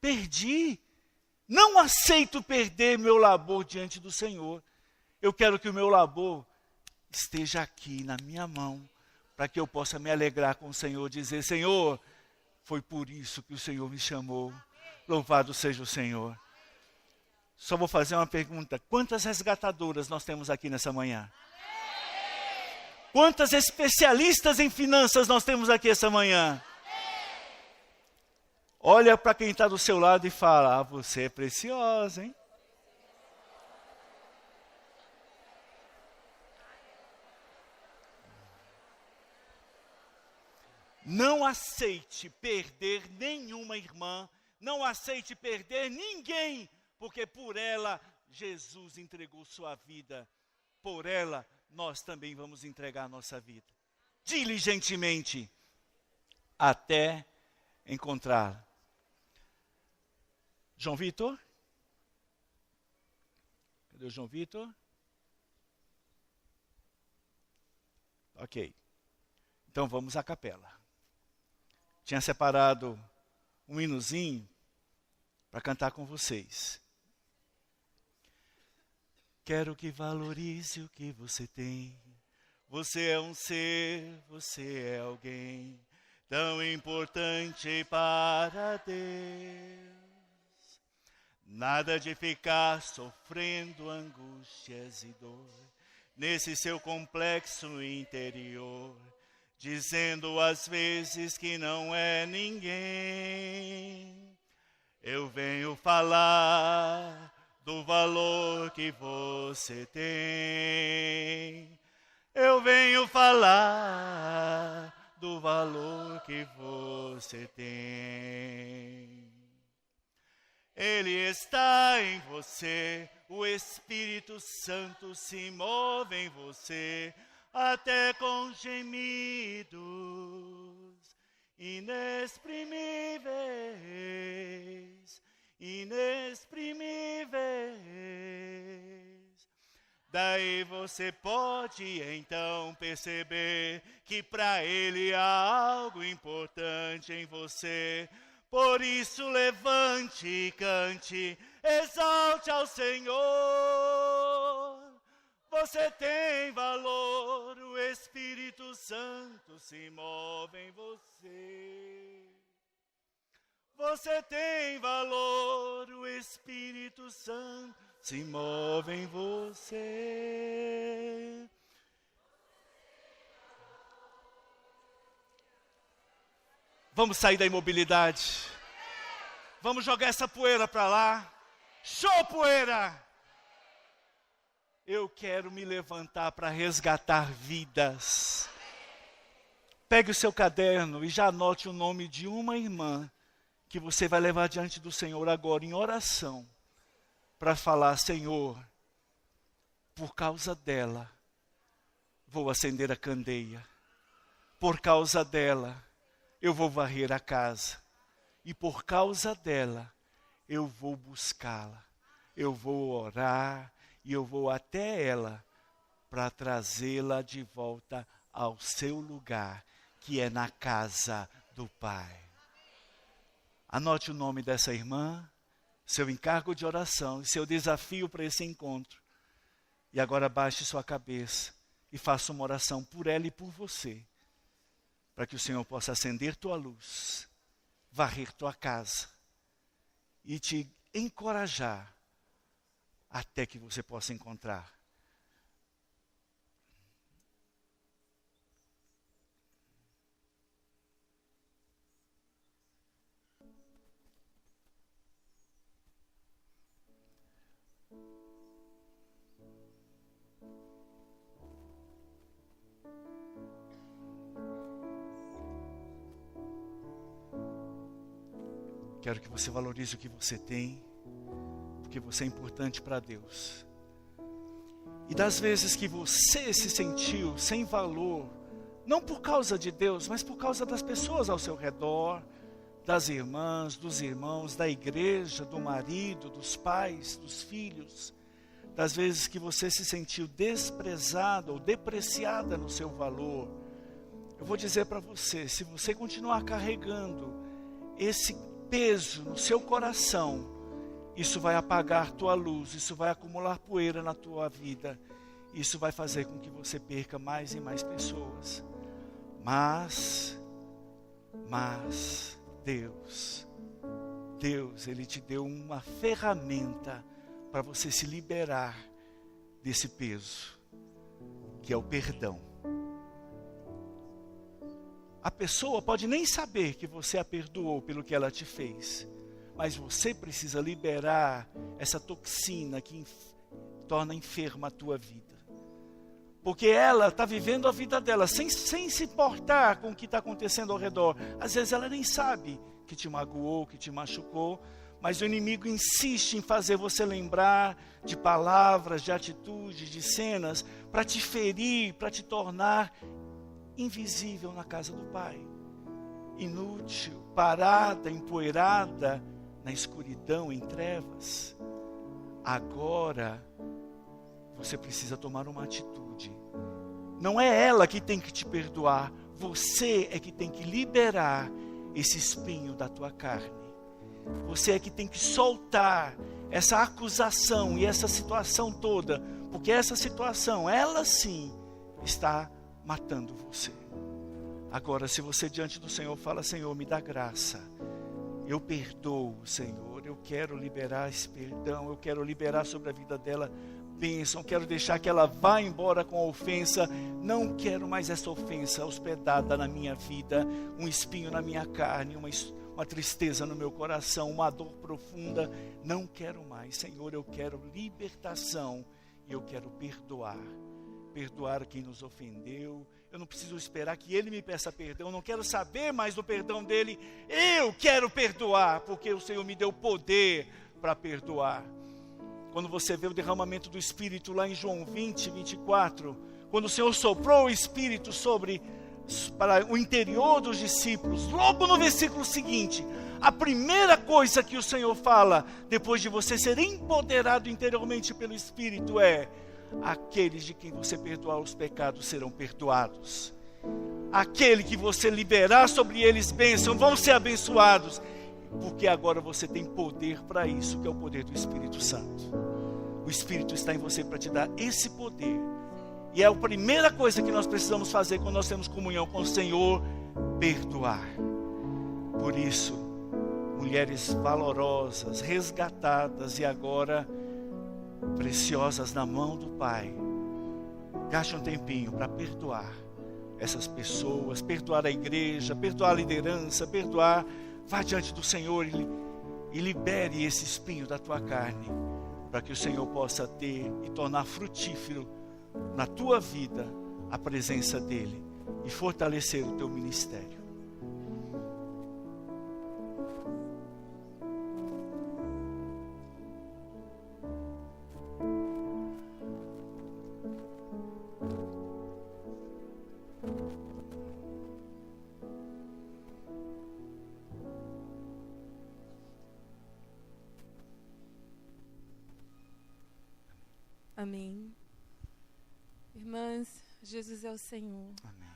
Perdi. Não aceito perder meu labor diante do Senhor. Eu quero que o meu labor esteja aqui na minha mão, para que eu possa me alegrar com o Senhor, dizer: Senhor, foi por isso que o Senhor me chamou. Louvado seja o Senhor. Só vou fazer uma pergunta: quantas resgatadoras nós temos aqui nessa manhã? Quantas especialistas em finanças nós temos aqui essa manhã? Olha para quem está do seu lado e fala: você é preciosa, hein? Não aceite perder nenhuma irmã, não aceite perder ninguém, porque por ela Jesus entregou sua vida, por ela nós também vamos entregar a nossa vida, diligentemente, até encontrá-la. João Vitor? Cadê o João Vitor? Ok. Então vamos à capela. Tinha separado um hinozinho para cantar com vocês. Quero que valorize o que você tem. Você é um ser, você é alguém tão importante para Deus. Nada de ficar sofrendo angústias e dor nesse seu complexo interior, dizendo às vezes que não é ninguém. Eu venho falar do valor que você tem. Eu venho falar do valor que você tem. Ele está em você, o Espírito Santo se move em você, até com gemidos inexprimíveis, inexprimíveis. Daí você pode então perceber que para Ele há algo importante em você. Por isso levante e cante, exalte ao Senhor. Você tem valor, o Espírito Santo se move em você. Você tem valor, o Espírito Santo se move em você. Vamos sair da imobilidade. Vamos jogar essa poeira para lá. Show, poeira! Eu quero me levantar para resgatar vidas. Pegue o seu caderno e já anote o nome de uma irmã que você vai levar diante do Senhor agora em oração, para falar: Senhor, por causa dela, vou acender a candeia. Por causa dela, eu vou varrer a casa. E por causa dela, eu vou buscá-la. Eu vou orar e eu vou até ela para trazê-la de volta ao seu lugar, que é na casa do Pai. Anote o nome dessa irmã, seu encargo de oração e seu desafio para esse encontro. E agora baixe sua cabeça e faça uma oração por ela e por você, para que o Senhor possa acender tua luz, varrer tua casa e te encorajar até que você possa encontrar. Quero que você valorize o que você tem, porque você é importante para Deus. E das vezes que você se sentiu sem valor, não por causa de Deus, mas por causa das pessoas ao seu redor, das irmãs, dos irmãos, da igreja, do marido, dos pais, dos filhos, das vezes que você se sentiu desprezado ou depreciada no seu valor, eu vou dizer para você: se você continuar carregando esse peso no seu coração, isso vai apagar tua luz, isso vai acumular poeira na tua vida, isso vai fazer com que você perca mais e mais pessoas. Mas Deus, Ele te deu uma ferramenta para você se liberar desse peso, que é o perdão. A pessoa pode nem saber que você a perdoou pelo que ela te fez, mas você precisa liberar essa toxina que torna enferma a tua vida. Porque ela está vivendo a vida dela sem se importar com o que está acontecendo ao redor. Às vezes ela nem sabe que te magoou, que te machucou, mas o inimigo insiste em fazer você lembrar de palavras, de atitudes, de cenas, para te ferir, para te tornar invisível na casa do Pai, inútil, parada, empoeirada na escuridão, em trevas. Agora você precisa tomar uma atitude. Não é ela que tem que te perdoar, você é que tem que liberar esse espinho da tua carne. Você é que tem que soltar essa acusação e essa situação toda, porque essa situação, ela sim, está matando você. Agora, se você diante do Senhor fala: Senhor, me dá graça, eu perdoo, Senhor, eu quero liberar esse perdão, eu quero liberar sobre a vida dela bênção, quero deixar que ela vá embora com a ofensa, não quero mais essa ofensa hospedada na minha vida, um espinho na minha carne, uma tristeza no meu coração, uma dor profunda, não quero mais. Senhor, eu quero libertação e eu quero perdoar quem nos ofendeu. Eu não preciso esperar que ele me peça perdão, eu não quero saber mais do perdão dele, eu quero perdoar, porque o Senhor me deu poder para perdoar. Quando você vê o derramamento do Espírito lá em João 20, 24, quando o Senhor soprou o Espírito para o interior dos discípulos, logo no versículo seguinte, a primeira coisa que o Senhor fala, depois de você ser empoderado interiormente pelo Espírito, é: aqueles de quem você perdoar os pecados serão perdoados. Aquele que você liberar sobre eles bênção, vão ser abençoados. Porque agora você tem poder para isso, que é o poder do Espírito Santo. O Espírito está em você para te dar esse poder. E é a primeira coisa que nós precisamos fazer quando nós temos comunhão com o Senhor: perdoar. Por isso, mulheres valorosas, resgatadas e agora preciosas na mão do Pai, gaste um tempinho para perdoar essas pessoas, perdoar a igreja, perdoar a liderança, perdoar. Vá diante do Senhor e libere esse espinho da tua carne, para que o Senhor possa ter e tornar frutífero na tua vida a presença dEle e fortalecer o teu ministério. Amém. Irmãs, Jesus é o Senhor. Amém.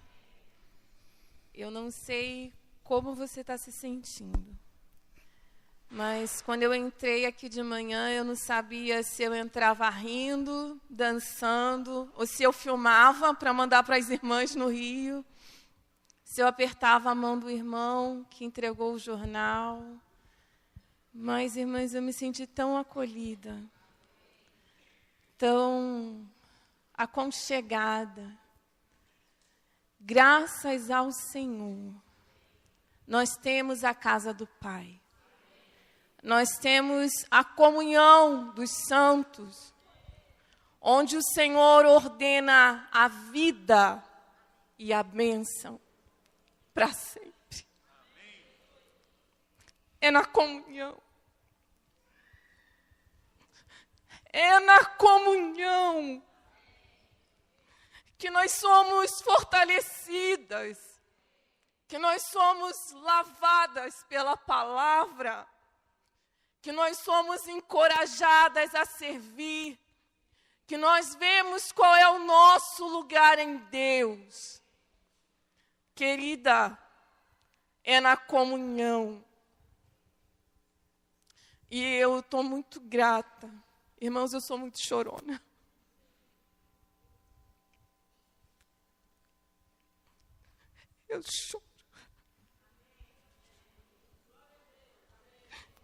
Eu não sei como você está se sentindo, mas quando eu entrei aqui de manhã, eu não sabia se eu entrava rindo, dançando, ou se eu filmava para mandar para as irmãs no Rio, se eu apertava a mão do irmão que entregou o jornal. Mas, irmãs, eu me senti tão acolhida, tão aconchegada. Graças ao Senhor, nós temos a casa do Pai. Nós temos a comunhão dos santos, onde o Senhor ordena a vida e a bênção para sempre. É na comunhão. É na comunhão que nós somos fortalecidas, que nós somos lavadas pela palavra, que nós somos encorajadas a servir, que nós vemos qual é o nosso lugar em Deus. Querida, é na comunhão. E eu estou muito grata. Irmãos, eu sou muito chorona. Eu choro.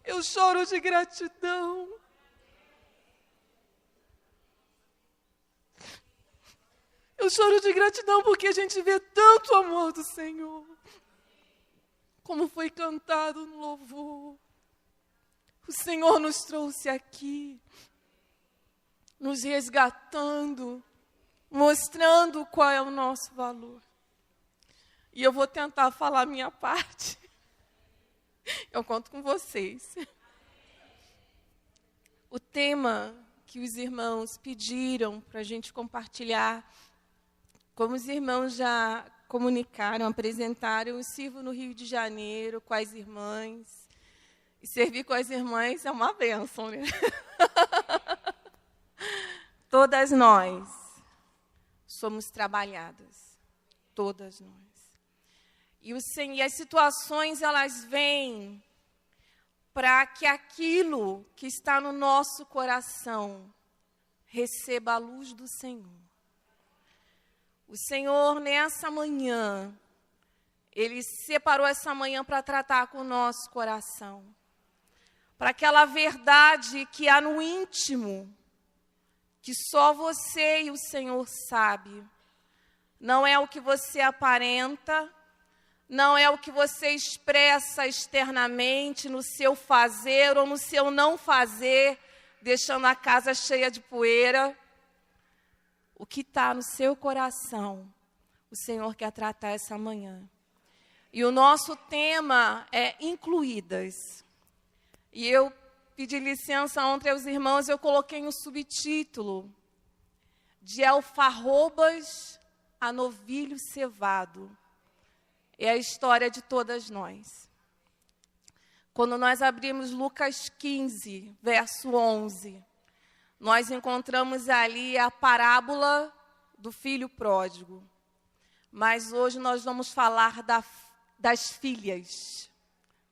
Eu choro de gratidão. Eu choro de gratidão porque a gente vê tanto amor do Senhor. Como foi cantado no louvor. O Senhor nos trouxe aqui, nos resgatando, mostrando qual é o nosso valor. E eu vou tentar falar a minha parte. Eu conto com vocês. O tema que os irmãos pediram para a gente compartilhar, como os irmãos já comunicaram, apresentaram, eu sirvo no Rio de Janeiro com as irmãs. E servir com as irmãs é uma bênção, né? Todas nós somos trabalhadas. Todas nós. E as situações, elas vêm para que aquilo que está no nosso coração receba a luz do Senhor. O Senhor, nessa manhã, Ele separou essa manhã para tratar com o nosso coração. Para aquela verdade que há no íntimo, que só você e o Senhor sabe. Não é o que você aparenta, não é o que você expressa externamente no seu fazer ou no seu não fazer, deixando a casa cheia de poeira. O que está no seu coração, o Senhor quer tratar essa manhã. E o nosso tema é incluídas. E eu pedi licença ontem aos irmãos, eu coloquei um subtítulo de alfarrobas a novilho cevado. É a história de todas nós. Quando nós abrimos Lucas 15, verso 11, nós encontramos ali a parábola do filho pródigo. Mas hoje nós vamos falar das filhas.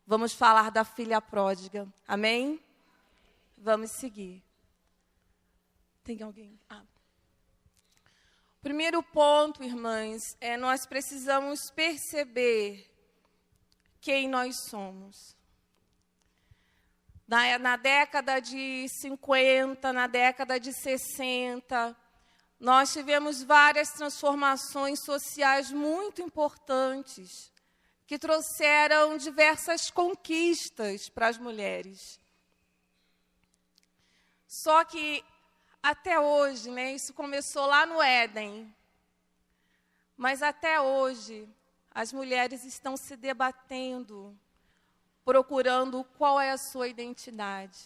Vamos falar da filha pródiga. Amém? Vamos seguir. Tem alguém? Primeiro ponto, irmãs, nós precisamos perceber quem nós somos. Na década de 50, na década de 60, nós tivemos várias transformações sociais muito importantes que trouxeram diversas conquistas para as mulheres. Só que até hoje, né, isso começou lá no Éden, mas até hoje as mulheres estão se debatendo, procurando qual é a sua identidade.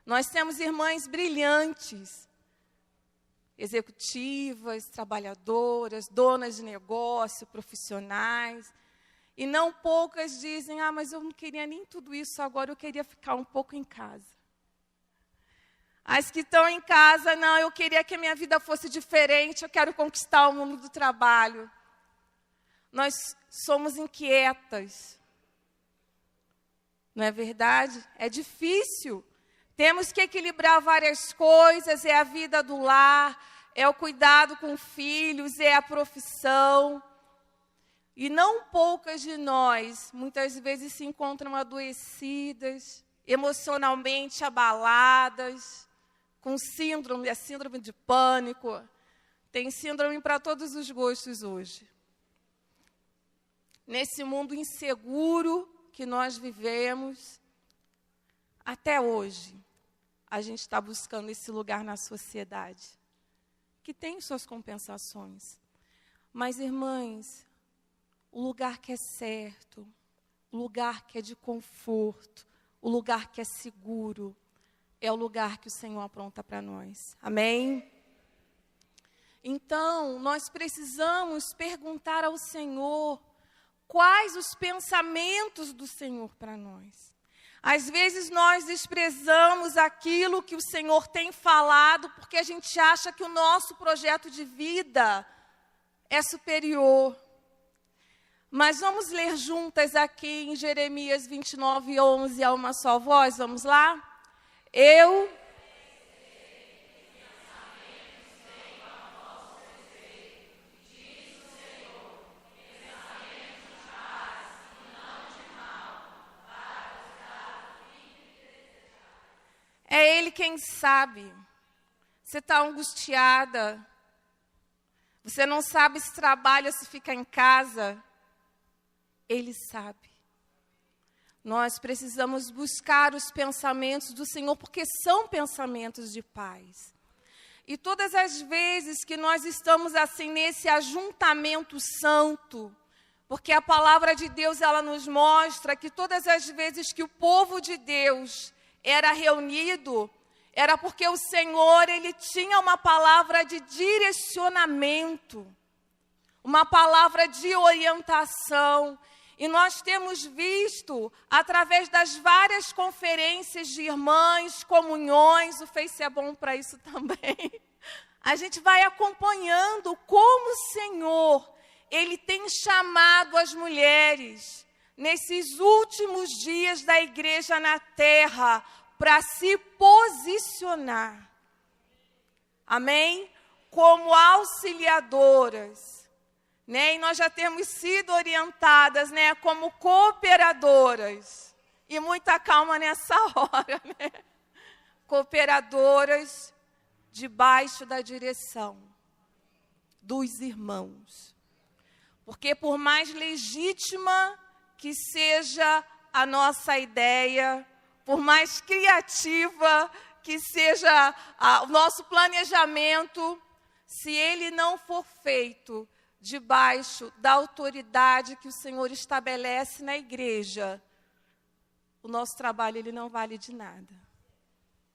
Nós temos irmãs brilhantes, executivas, trabalhadoras, donas de negócio, profissionais, e não poucas dizem, mas eu não queria nem tudo isso agora, eu queria ficar um pouco em casa. As que estão em casa, não, eu queria que a minha vida fosse diferente, eu quero conquistar o mundo do trabalho. Nós somos inquietas. Não é verdade? É difícil. Temos que equilibrar várias coisas, é a vida do lar, é o cuidado com filhos, é a profissão. E não poucas de nós, muitas vezes se encontram adoecidas, emocionalmente abaladas, com síndrome, a síndrome de pânico. Tem síndrome para todos os gostos hoje. Nesse mundo inseguro que nós vivemos, até hoje, a gente está buscando esse lugar na sociedade, que tem suas compensações. Mas, irmãs, o lugar que é certo, o lugar que é de conforto, o lugar que é seguro, é o lugar que o Senhor apronta para nós. Amém? Então, nós precisamos perguntar ao Senhor quais os pensamentos do Senhor para nós. Às vezes nós desprezamos aquilo que o Senhor tem falado porque a gente acha que o nosso projeto de vida é superior. Mas vamos ler juntas aqui em Jeremias 29:11 a uma só voz, vamos lá? Eu é Ele quem sabe. Você está angustiada. Você não sabe se trabalha ou se fica em casa. Ele sabe. Nós precisamos buscar os pensamentos do Senhor, porque são pensamentos de paz. E todas as vezes que nós estamos assim nesse ajuntamento santo, porque a palavra de Deus ela nos mostra que todas as vezes que o povo de Deus era reunido, era porque o Senhor ele tinha uma palavra de direcionamento, uma palavra de orientação. E nós temos visto, através das várias conferências de irmãs, comunhões, o Face é bom para isso também. A gente vai acompanhando como o Senhor, Ele tem chamado as mulheres, nesses últimos dias da igreja na terra, para se posicionar. Amém? Como auxiliadoras. Né? E nós já temos sido orientadas, né, como cooperadoras. E muita calma nessa hora, né? Cooperadoras debaixo da direção dos irmãos. Porque por mais legítima que seja a nossa ideia, por mais criativa que seja o nosso planejamento, se ele não for feito debaixo da autoridade que o Senhor estabelece na igreja, o nosso trabalho ele não vale de nada.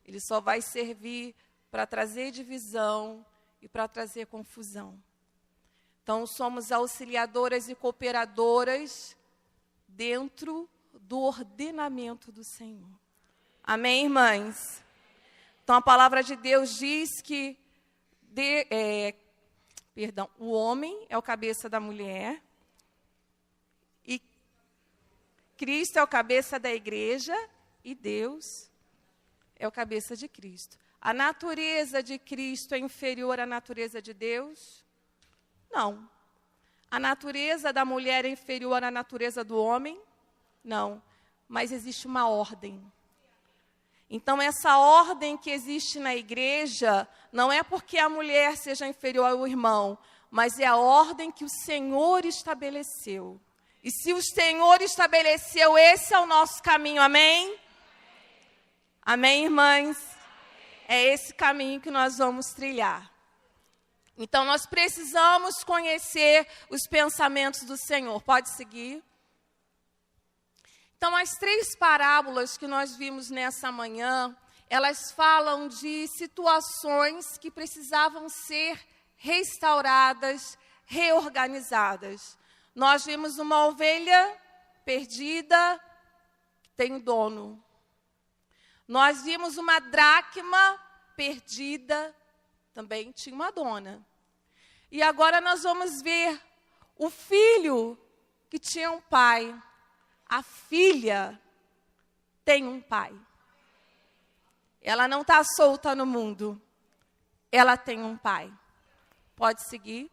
Ele só vai servir para trazer divisão e para trazer confusão. Então, somos auxiliadoras e cooperadoras dentro do ordenamento do Senhor. Amém, irmãs? Então, a palavra de Deus diz que o homem é o cabeça da mulher e Cristo é o cabeça da igreja e Deus é o cabeça de Cristo. A natureza de Cristo é inferior à natureza de Deus? Não. A natureza da mulher é inferior à natureza do homem? Não. Mas existe uma ordem. Então, essa ordem que existe na igreja não é porque a mulher seja inferior ao irmão, mas é a ordem que o Senhor estabeleceu. E se o Senhor estabeleceu, esse é o nosso caminho, amém? Amém, irmãs? É esse caminho que nós vamos trilhar. Então, nós precisamos conhecer os pensamentos do Senhor. Pode seguir. Então, as 3 parábolas que nós vimos nessa manhã, elas falam de situações que precisavam ser restauradas, reorganizadas. Nós vimos uma ovelha perdida que tem um dono. Nós vimos uma dracma perdida, também tinha uma dona. E agora nós vamos ver o filho que tinha um pai. A filha tem um pai. Ela não está solta no mundo. Ela tem um pai. Pode seguir.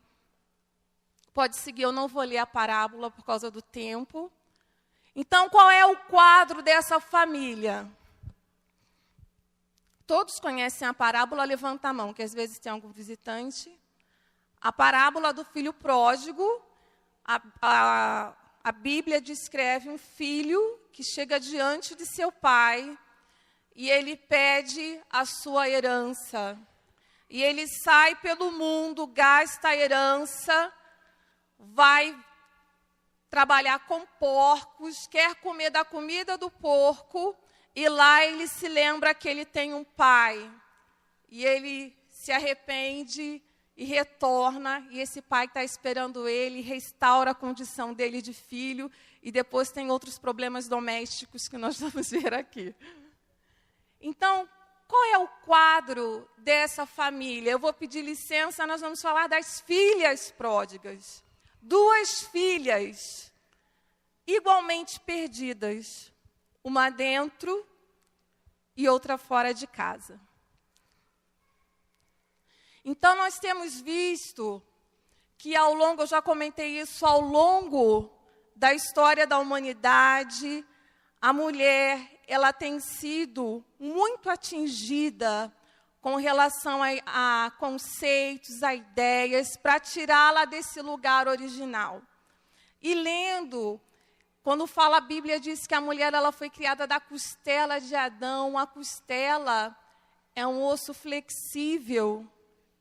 Pode seguir, eu não vou ler a parábola por causa do tempo. Então, qual é o quadro dessa família? Todos conhecem a parábola, levanta a mão, que às vezes tem algum visitante. A parábola do filho pródigo, a Bíblia descreve um filho que chega diante de seu pai e ele pede a sua herança. E ele sai pelo mundo, gasta a herança, vai trabalhar com porcos, quer comer da comida do porco, e lá ele se lembra que ele tem um pai. E ele se arrepende e retorna, e esse pai está esperando ele, restaura a condição dele de filho, e depois tem outros problemas domésticos que nós vamos ver aqui. Então, qual é o quadro dessa família? Eu vou pedir licença, nós vamos falar das filhas pródigas. 2 filhas igualmente perdidas, uma dentro e outra fora de casa. Então, nós temos visto que eu já comentei isso, ao longo da história da humanidade, a mulher, ela tem sido muito atingida com relação a conceitos, a ideias, para tirá-la desse lugar original. E lendo, quando fala a Bíblia, diz que a mulher ela foi criada da costela de Adão. A costela é um osso flexível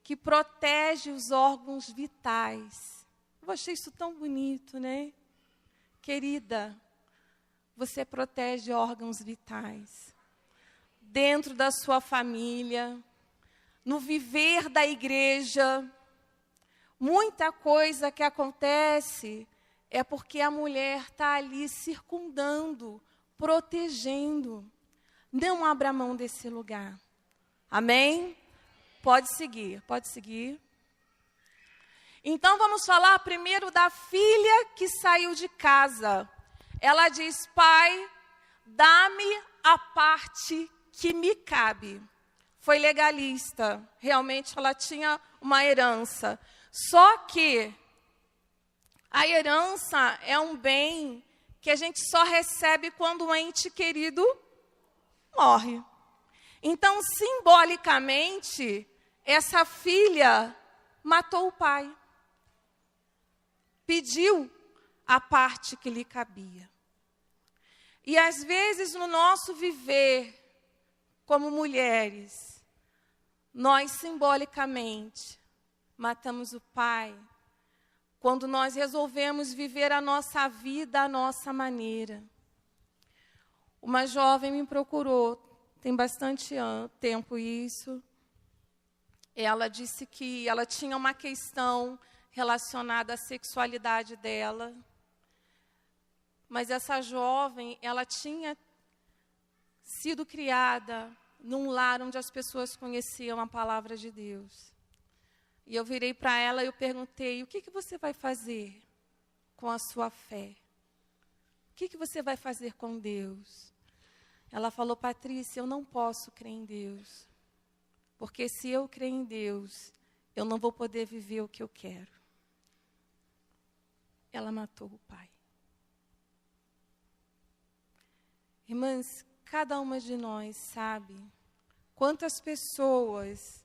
que protege os órgãos vitais. Eu achei isso tão bonito, né? Querida, você protege órgãos vitais. Dentro da sua família, no viver da igreja, muita coisa que acontece é porque a mulher está ali circundando, protegendo. Não abra mão desse lugar. Amém? Pode seguir, pode seguir. Então, vamos falar primeiro da filha que saiu de casa. Ela diz, pai, dá-me a parte que me cabe. Foi legalista, realmente ela tinha uma herança. Só que a herança é um bem que a gente só recebe quando um ente querido morre. Então, simbolicamente, essa filha matou o pai. Pediu a parte que lhe cabia. E às vezes no nosso viver como mulheres, nós simbolicamente matamos o pai quando nós resolvemos viver a nossa vida à nossa maneira. Uma jovem me procurou, tem bastante tempo isso. Ela disse que ela tinha uma questão relacionada à sexualidade dela. Mas essa jovem, ela tinha sido criada num lar onde as pessoas conheciam a palavra de Deus. E eu virei para ela e eu perguntei, o que você vai fazer com a sua fé? O que você vai fazer com Deus? Ela falou, Patrícia, eu não posso crer em Deus. Porque se eu crer em Deus, eu não vou poder viver o que eu quero. Ela matou o pai. Irmãs, cada uma de nós sabe quantas pessoas,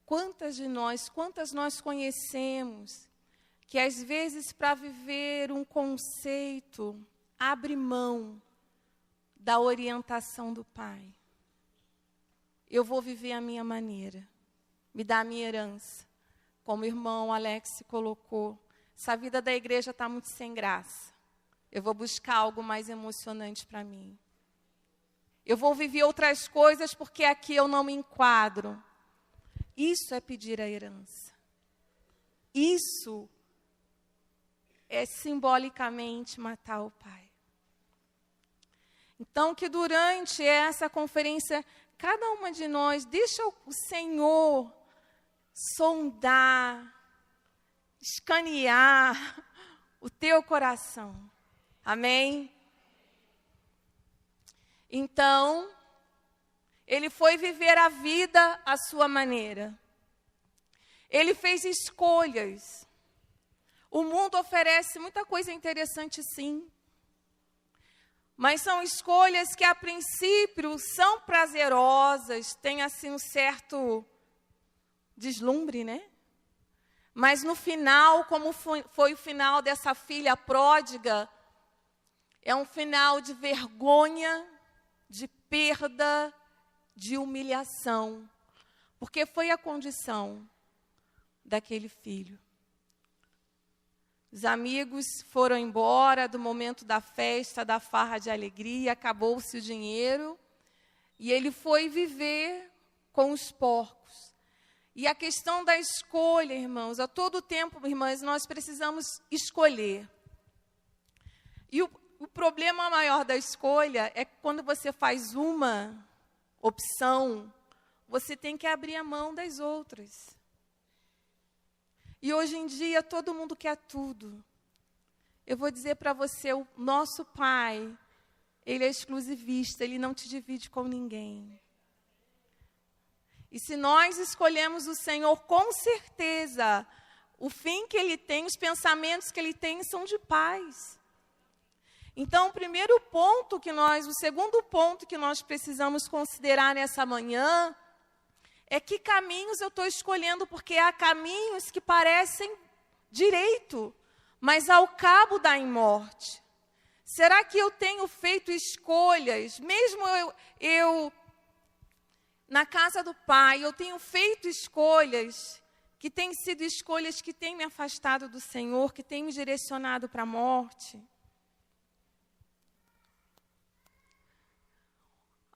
quantas nós conhecemos que às vezes para viver um conceito, abre mão da orientação do pai. Eu vou viver a minha maneira, me dá a minha herança. Como o irmão Alex colocou, essa vida da igreja está muito sem graça. Eu vou buscar algo mais emocionante para mim. Eu vou viver outras coisas porque aqui eu não me enquadro. Isso é pedir a herança. Isso é simbolicamente matar o pai. Então, que durante essa conferência, cada uma de nós, deixa o Senhor sondar, escanear o teu coração. Amém? Então, ele foi viver a vida à sua maneira. Ele fez escolhas. O mundo oferece muita coisa interessante, sim. Mas são escolhas que, a princípio, são prazerosas, têm, assim, um certo deslumbre, né? Mas, no final, como foi o final dessa filha pródiga, é um final de vergonha, de perda, de humilhação. Porque foi a condição daquele filho. Os amigos foram embora do momento da festa, da farra de alegria, acabou-se o dinheiro, e ele foi viver com os porcos. E a questão da escolha, irmãos, a todo tempo, irmãs, nós precisamos escolher. E o problema maior da escolha é que quando você faz uma opção, você tem que abrir a mão das outras. E hoje em dia todo mundo quer tudo. Eu vou dizer para você, o nosso Pai, Ele é exclusivista, Ele não te divide com ninguém. E se nós escolhemos o Senhor, com certeza, o fim que Ele tem, os pensamentos que Ele tem são de paz. Então, o segundo ponto que nós precisamos considerar nessa manhã é que caminhos eu estou escolhendo, porque há caminhos que parecem direito, mas ao cabo dá em morte. Será que eu tenho feito escolhas, mesmo eu na casa do Pai, eu tenho feito escolhas que têm sido escolhas que têm me afastado do Senhor, que têm me direcionado para a morte?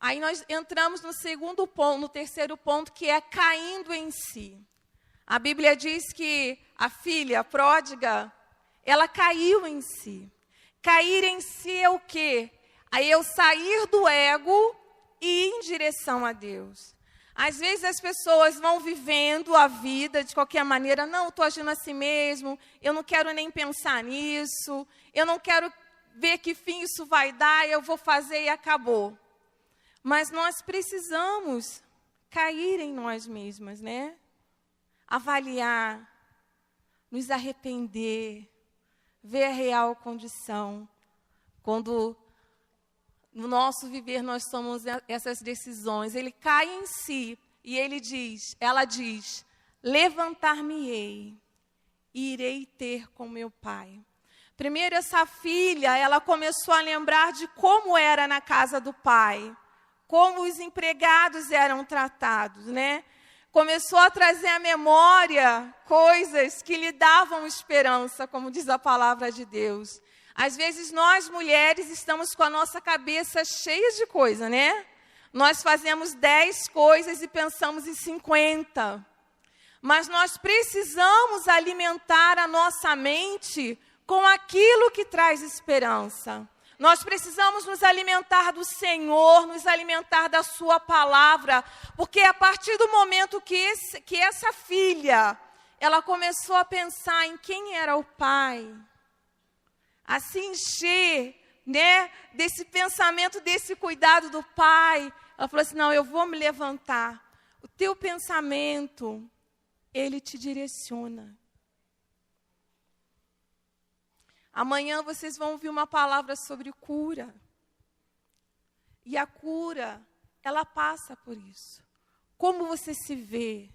Aí nós entramos no terceiro ponto, que é caindo em si. A Bíblia diz que a filha pródiga, ela caiu em si. Cair em si é o quê? Aí eu sair do ego e ir em direção a Deus. Às vezes as pessoas vão vivendo a vida de qualquer maneira. Não, estou agindo assim mesmo, eu não quero nem pensar nisso, eu não quero ver que fim isso vai dar, eu vou fazer e acabou. Mas nós precisamos cair em nós mesmas, né? Avaliar, nos arrepender, ver a real condição. Quando no nosso viver nós tomamos essas decisões, ele cai em si e ela diz, levantar-me-ei e irei ter com meu pai. Primeiro, essa filha, ela começou a lembrar de como era na casa do pai, como os empregados eram tratados, né? Começou a trazer à memória coisas que lhe davam esperança, como diz a palavra de Deus. Às vezes nós, mulheres, estamos com a nossa cabeça cheia de coisa, né? Nós fazemos 10 coisas e pensamos em 50. Mas nós precisamos alimentar a nossa mente com aquilo que traz esperança. Nós precisamos nos alimentar do Senhor, nos alimentar da sua palavra, porque a partir do momento que essa filha, ela começou a pensar em quem era o pai, a se encher, né, desse pensamento, desse cuidado do pai, ela falou assim, não, eu vou me levantar. O teu pensamento, ele te direciona. Amanhã vocês vão ouvir uma palavra sobre cura. E a cura, ela passa por isso. Como você se vê,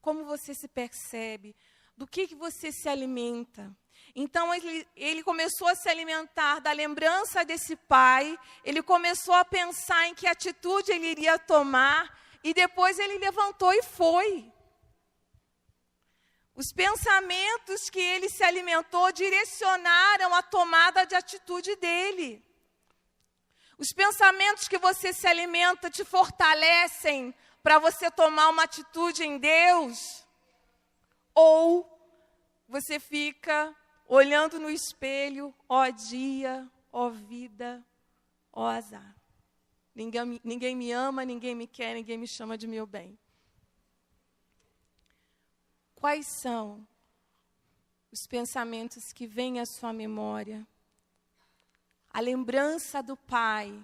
como você se percebe. do que você se alimenta. Então, ele começou a se alimentar da lembrança desse pai, ele começou a pensar em que atitude ele iria tomar, e depois ele levantou e foi. Os pensamentos que ele se alimentou direcionaram a tomada de atitude dele. Os pensamentos que você se alimenta te fortalecem para você tomar uma atitude em Deus? Ou você fica olhando no espelho, ó dia, ó vida, ó azar. Ninguém me ama, ninguém me quer, ninguém me chama de meu bem. Quais são os pensamentos que vêm à sua memória? A lembrança do Pai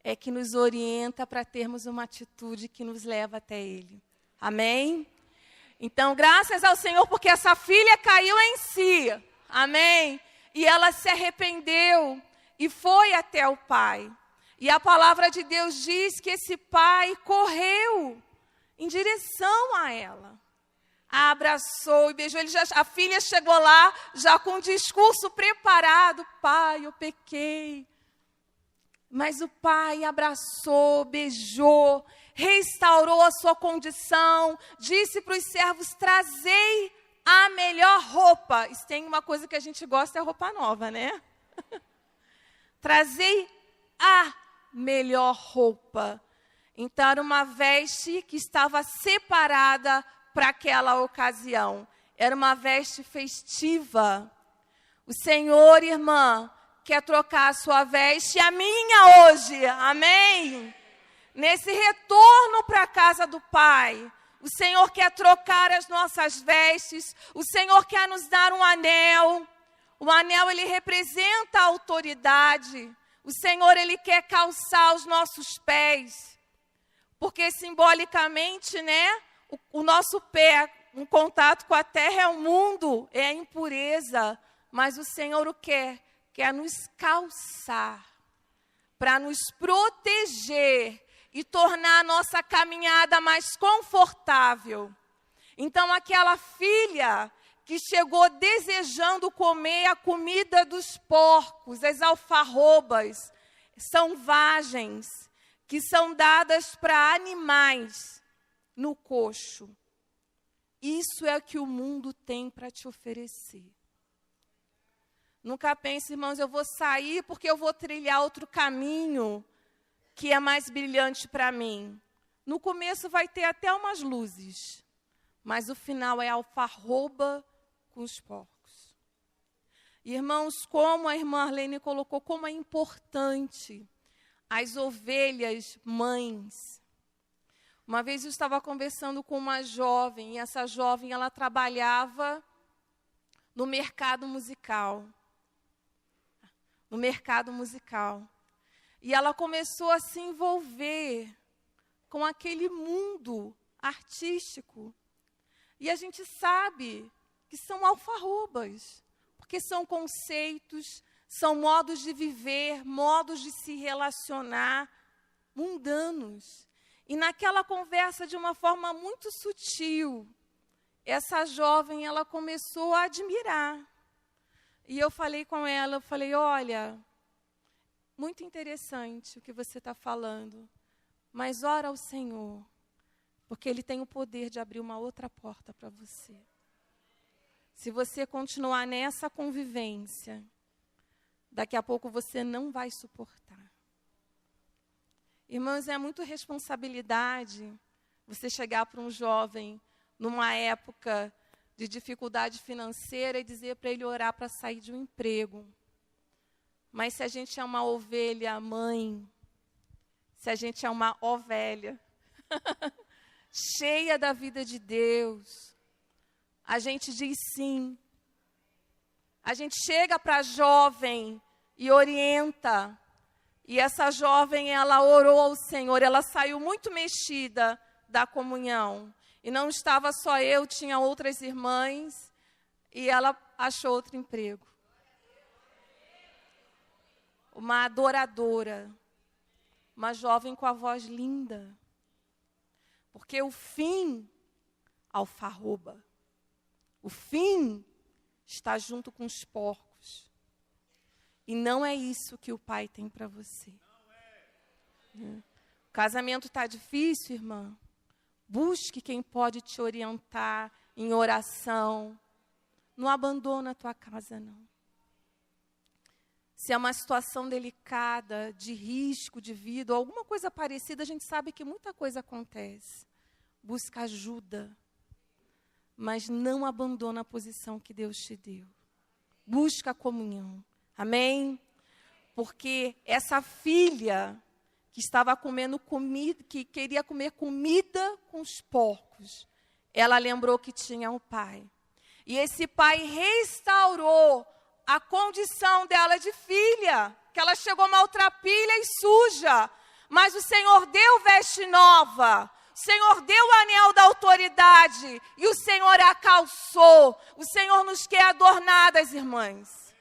é que nos orienta para termos uma atitude que nos leva até Ele. Amém? Então, graças ao Senhor, porque essa filha caiu em si. Amém? E ela se arrependeu e foi até o pai. E a palavra de Deus diz que esse pai correu em direção a ela. A abraçou e beijou. A filha chegou lá já com o discurso preparado. Pai, eu pequei. Mas o pai abraçou, beijou, restaurou a sua condição, disse para os servos, trazei a melhor roupa. E tem uma coisa que a gente gosta, é roupa nova, né? Trazei a melhor roupa. Então, era uma veste que estava separada para aquela ocasião. Era uma veste festiva. O Senhor, irmã, quer trocar a sua veste e a minha hoje. Amém? Nesse retorno para a casa do Pai, o Senhor quer trocar as nossas vestes. O Senhor quer nos dar um anel. O anel, ele representa a autoridade. O Senhor, ele quer calçar os nossos pés. Porque simbolicamente, né, o nosso pé, um contato com a terra é o mundo, é a impureza. Mas o Senhor o quer nos calçar, para nos proteger e tornar a nossa caminhada mais confortável. Então, aquela filha que chegou desejando comer a comida dos porcos, as alfarrobas, são vagens que são dadas para animais no coxo. Isso é o que o mundo tem para te oferecer. Nunca pense, irmãos, eu vou sair porque eu vou trilhar outro caminho que é mais brilhante para mim. No começo vai ter até umas luzes, mas o final é alfarroba com os porcos. Irmãos, como a irmã Arlene colocou, como é importante as ovelhas mães. Uma vez eu estava conversando com uma jovem, e essa jovem, ela trabalhava no mercado musical. No mercado musical. E ela começou a se envolver com aquele mundo artístico. E a gente sabe que são alfarrobas, porque são conceitos, são modos de viver, modos de se relacionar mundanos. E naquela conversa, de uma forma muito sutil, essa jovem, ela começou a admirar. E eu falei com ela, olha, muito interessante o que você está falando, mas ora ao Senhor, porque Ele tem o poder de abrir uma outra porta para você. Se você continuar nessa convivência, daqui a pouco você não vai suportar. Irmãos, é muito responsabilidade você chegar para um jovem numa época de dificuldade financeira e dizer para ele orar para sair de um emprego. Mas se a gente é uma ovelha mãe, se a gente é uma ovelha, cheia da vida de Deus, a gente diz sim. A gente chega para a jovem e orienta. E essa jovem, ela orou ao Senhor, ela saiu muito mexida da comunhão. E não estava só eu, tinha outras irmãs, e ela achou outro emprego. Uma adoradora, uma jovem com a voz linda. Porque o fim, alfarroba. O fim está junto com os porcos. E não é isso que o Pai tem para você. O casamento está difícil, irmã? Busque quem pode te orientar em oração. Não abandona a tua casa, não. Se é uma situação delicada, de risco de vida, ou alguma coisa parecida, a gente sabe que muita coisa acontece. Busca ajuda. Mas não abandona a posição que Deus te deu. Busca a comunhão. Amém? Porque essa filha que estava comendo comida, que queria comer comida com os porcos, ela lembrou que tinha um pai. E esse pai restaurou a condição dela de filha, que ela chegou maltrapilha e suja, mas o Senhor deu veste nova, o Senhor deu o anel da autoridade, e o Senhor a calçou. O Senhor nos quer adornadas, irmãs.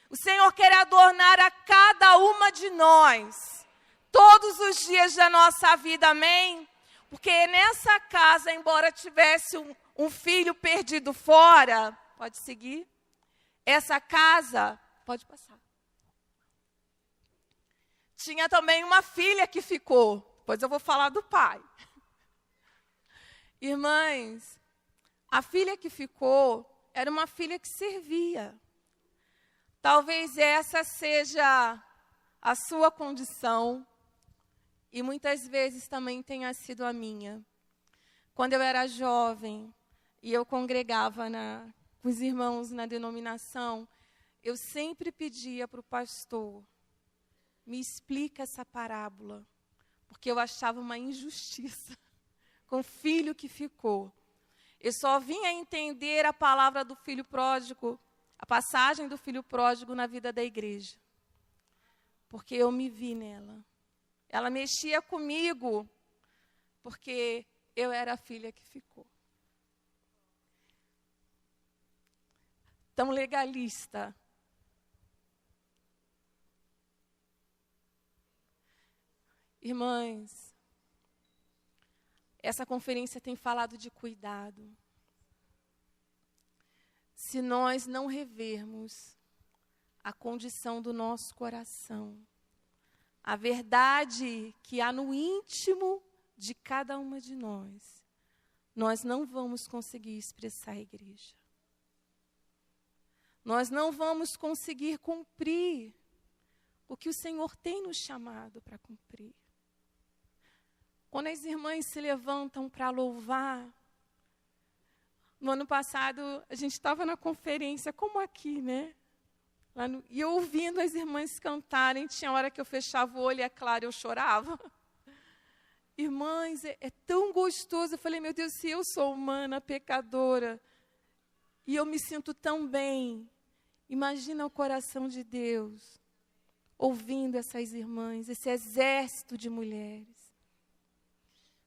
O Senhor quer adornar a cada uma de nós, todos os dias da nossa vida, amém? Porque nessa casa, embora tivesse um filho perdido fora, pode seguir? Essa casa, pode passar. Tinha também uma filha que ficou, depois eu vou falar do pai. Irmãs, a filha que ficou era uma filha que servia. Talvez essa seja a sua condição e muitas vezes também tenha sido a minha. Quando eu era jovem e eu congregava com os irmãos na denominação, eu sempre pedia para o pastor, me explica essa parábola, porque eu achava uma injustiça com o filho que ficou. Eu só vinha entender a palavra do filho pródigo, a passagem do filho pródigo na vida da igreja, porque eu me vi nela. Ela mexia comigo, porque eu era a filha que ficou. Tão legalista. Irmãs, essa conferência tem falado de cuidado. Se nós não revermos a condição do nosso coração, a verdade que há no íntimo de cada uma de nós, nós não vamos conseguir expressar a igreja. Nós não vamos conseguir cumprir o que o Senhor tem nos chamado para cumprir. Quando as irmãs se levantam para louvar, no ano passado a gente estava na conferência, como aqui, né? E eu ouvindo as irmãs cantarem, tinha hora que eu fechava o olho e, é claro, eu chorava. Irmãs, é tão gostoso. Eu falei, meu Deus, se eu sou humana, pecadora, e eu me sinto tão bem, imagina o coração de Deus, ouvindo essas irmãs, esse exército de mulheres.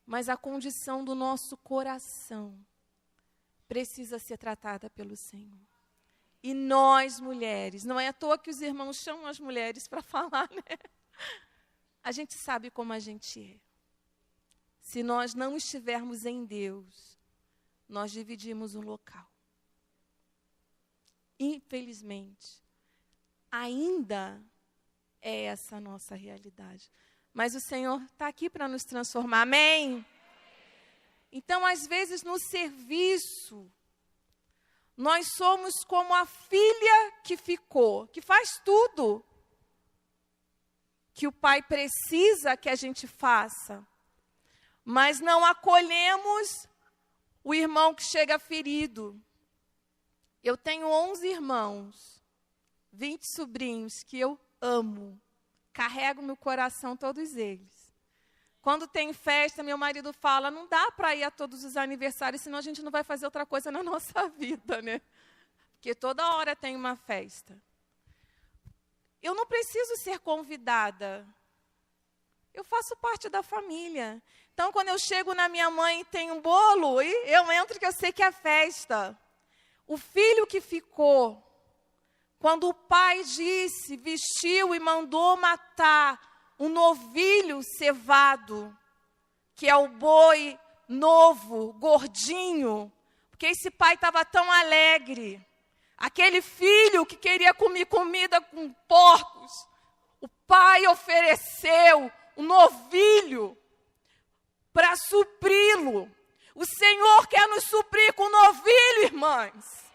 Mas a condição do nosso coração precisa ser tratada pelo Senhor. E nós, mulheres, não é à toa que os irmãos chamam as mulheres para falar, né? A gente sabe como a gente é. Se nós não estivermos em Deus, nós dividimos um local. Infelizmente, ainda é essa a nossa realidade. Mas o Senhor está aqui para nos transformar, amém? Então, às vezes, no serviço, nós somos como a filha que ficou, que faz tudo que o pai precisa que a gente faça, mas não acolhemos o irmão que chega ferido. Eu tenho 11 irmãos, 20 sobrinhos que eu amo, carrego no coração todos eles. Quando tem festa, meu marido fala, não dá para ir a todos os aniversários, senão a gente não vai fazer outra coisa na nossa vida, né? Porque toda hora tem uma festa. Eu não preciso ser convidada. Eu faço parte da família. Então, quando eu chego na minha mãe e tem um bolo, eu entro que eu sei que é festa. O filho que ficou, quando o pai disse, vestiu e mandou matar um novilho cevado, que é o boi novo, gordinho, porque porque esse pai estava tão alegre. Aquele filho que queria comer comida com porcos, o pai ofereceu um novilho para supri-lo. O Senhor quer nos suprir com novilho, irmãs.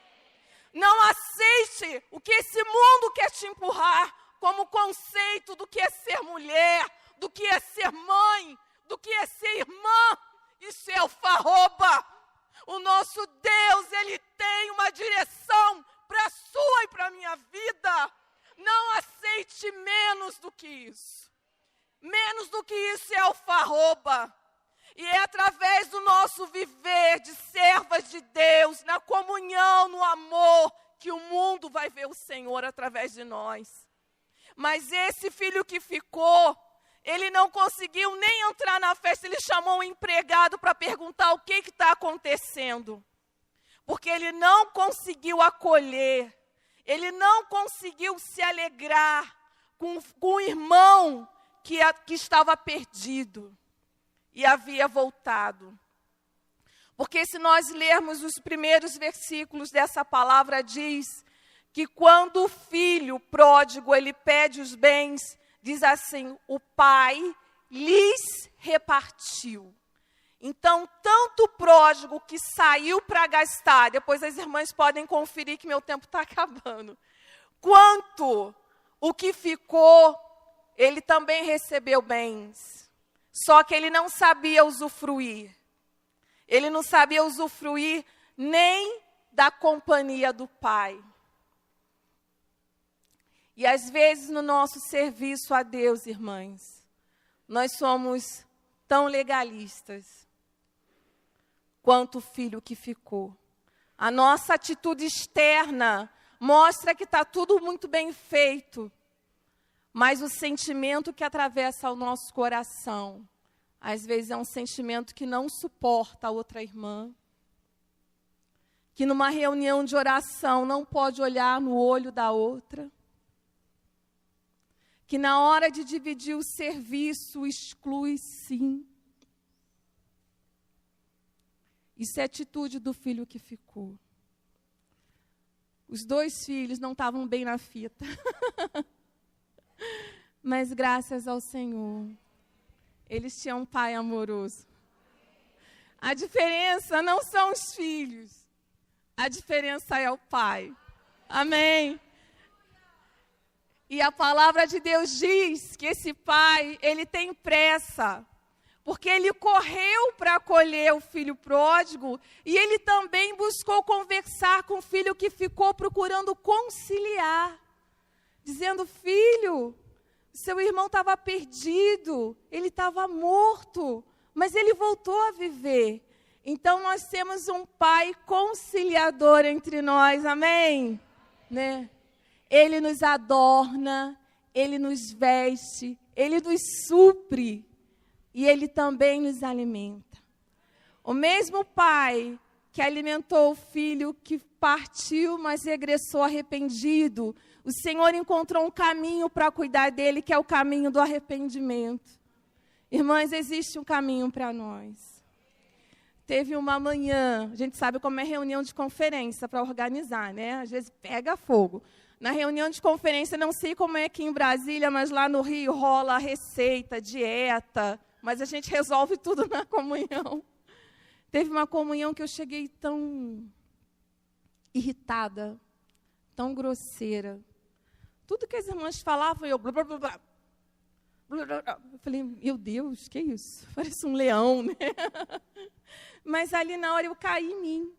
Não aceite o que esse mundo quer te empurrar como conceito do que é ser mulher, do que é ser mãe, do que é ser irmã. Isso é alfarroba. O nosso Deus, Ele tem uma direção para a sua e para a minha vida. Não aceite menos do que isso. Menos do que isso é alfarroba. E é através do nosso viver de servas de Deus, na comunhão, no amor, que o mundo vai ver o Senhor através de nós. Mas esse filho que ficou, ele não conseguiu nem entrar na festa, ele chamou um empregado para perguntar o que está acontecendo. Porque ele não conseguiu acolher, ele não conseguiu se alegrar com o irmão que estava perdido e havia voltado. Porque se nós lermos os primeiros versículos dessa palavra, diz que quando o filho pródigo, ele pede os bens, diz assim, o pai lhes repartiu. Então, tanto o pródigo que saiu para gastar, depois as irmãs podem conferir que meu tempo está acabando, quanto o que ficou, ele também recebeu bens. Só que ele não sabia usufruir. Ele não sabia usufruir nem da companhia do pai. E às vezes no nosso serviço a Deus, irmãs, nós somos tão legalistas quanto o filho que ficou. A nossa atitude externa mostra que está tudo muito bem feito, mas o sentimento que atravessa o nosso coração, às vezes é um sentimento que não suporta a outra irmã, que numa reunião de oração não pode olhar no olho da outra, que na hora de dividir o serviço exclui sim. Isso é atitude do filho que ficou. Os 2 filhos não estavam bem na fita. Mas graças ao Senhor, eles tinham um pai amoroso. A diferença não são os filhos. A diferença é o pai. Amém? E a palavra de Deus diz que esse pai, ele tem pressa, porque ele correu para acolher o filho pródigo e ele também buscou conversar com o filho que ficou, procurando conciliar, dizendo, filho, seu irmão estava perdido, ele estava morto, mas ele voltou a viver. Então nós temos um pai conciliador entre nós, amém? Né? Ele nos adorna, ele nos veste, ele nos supre e ele também nos alimenta. O mesmo pai que alimentou o filho que partiu, mas regressou arrependido, o Senhor encontrou um caminho para cuidar dele, que é o caminho do arrependimento. Irmãs, existe um caminho para nós. Teve uma manhã, a gente sabe como é reunião de conferência para organizar, né? Às vezes pega fogo. Na reunião de conferência, não sei como é aqui em Brasília, mas lá no Rio rola receita, dieta, mas a gente resolve tudo na comunhão. Teve uma comunhão que eu cheguei tão irritada, tão grosseira. Tudo que as irmãs falavam, eu... Blá, blá, blá, blá. Eu falei, meu Deus, que isso? Parece um leão, né? Mas ali na hora eu caí em mim.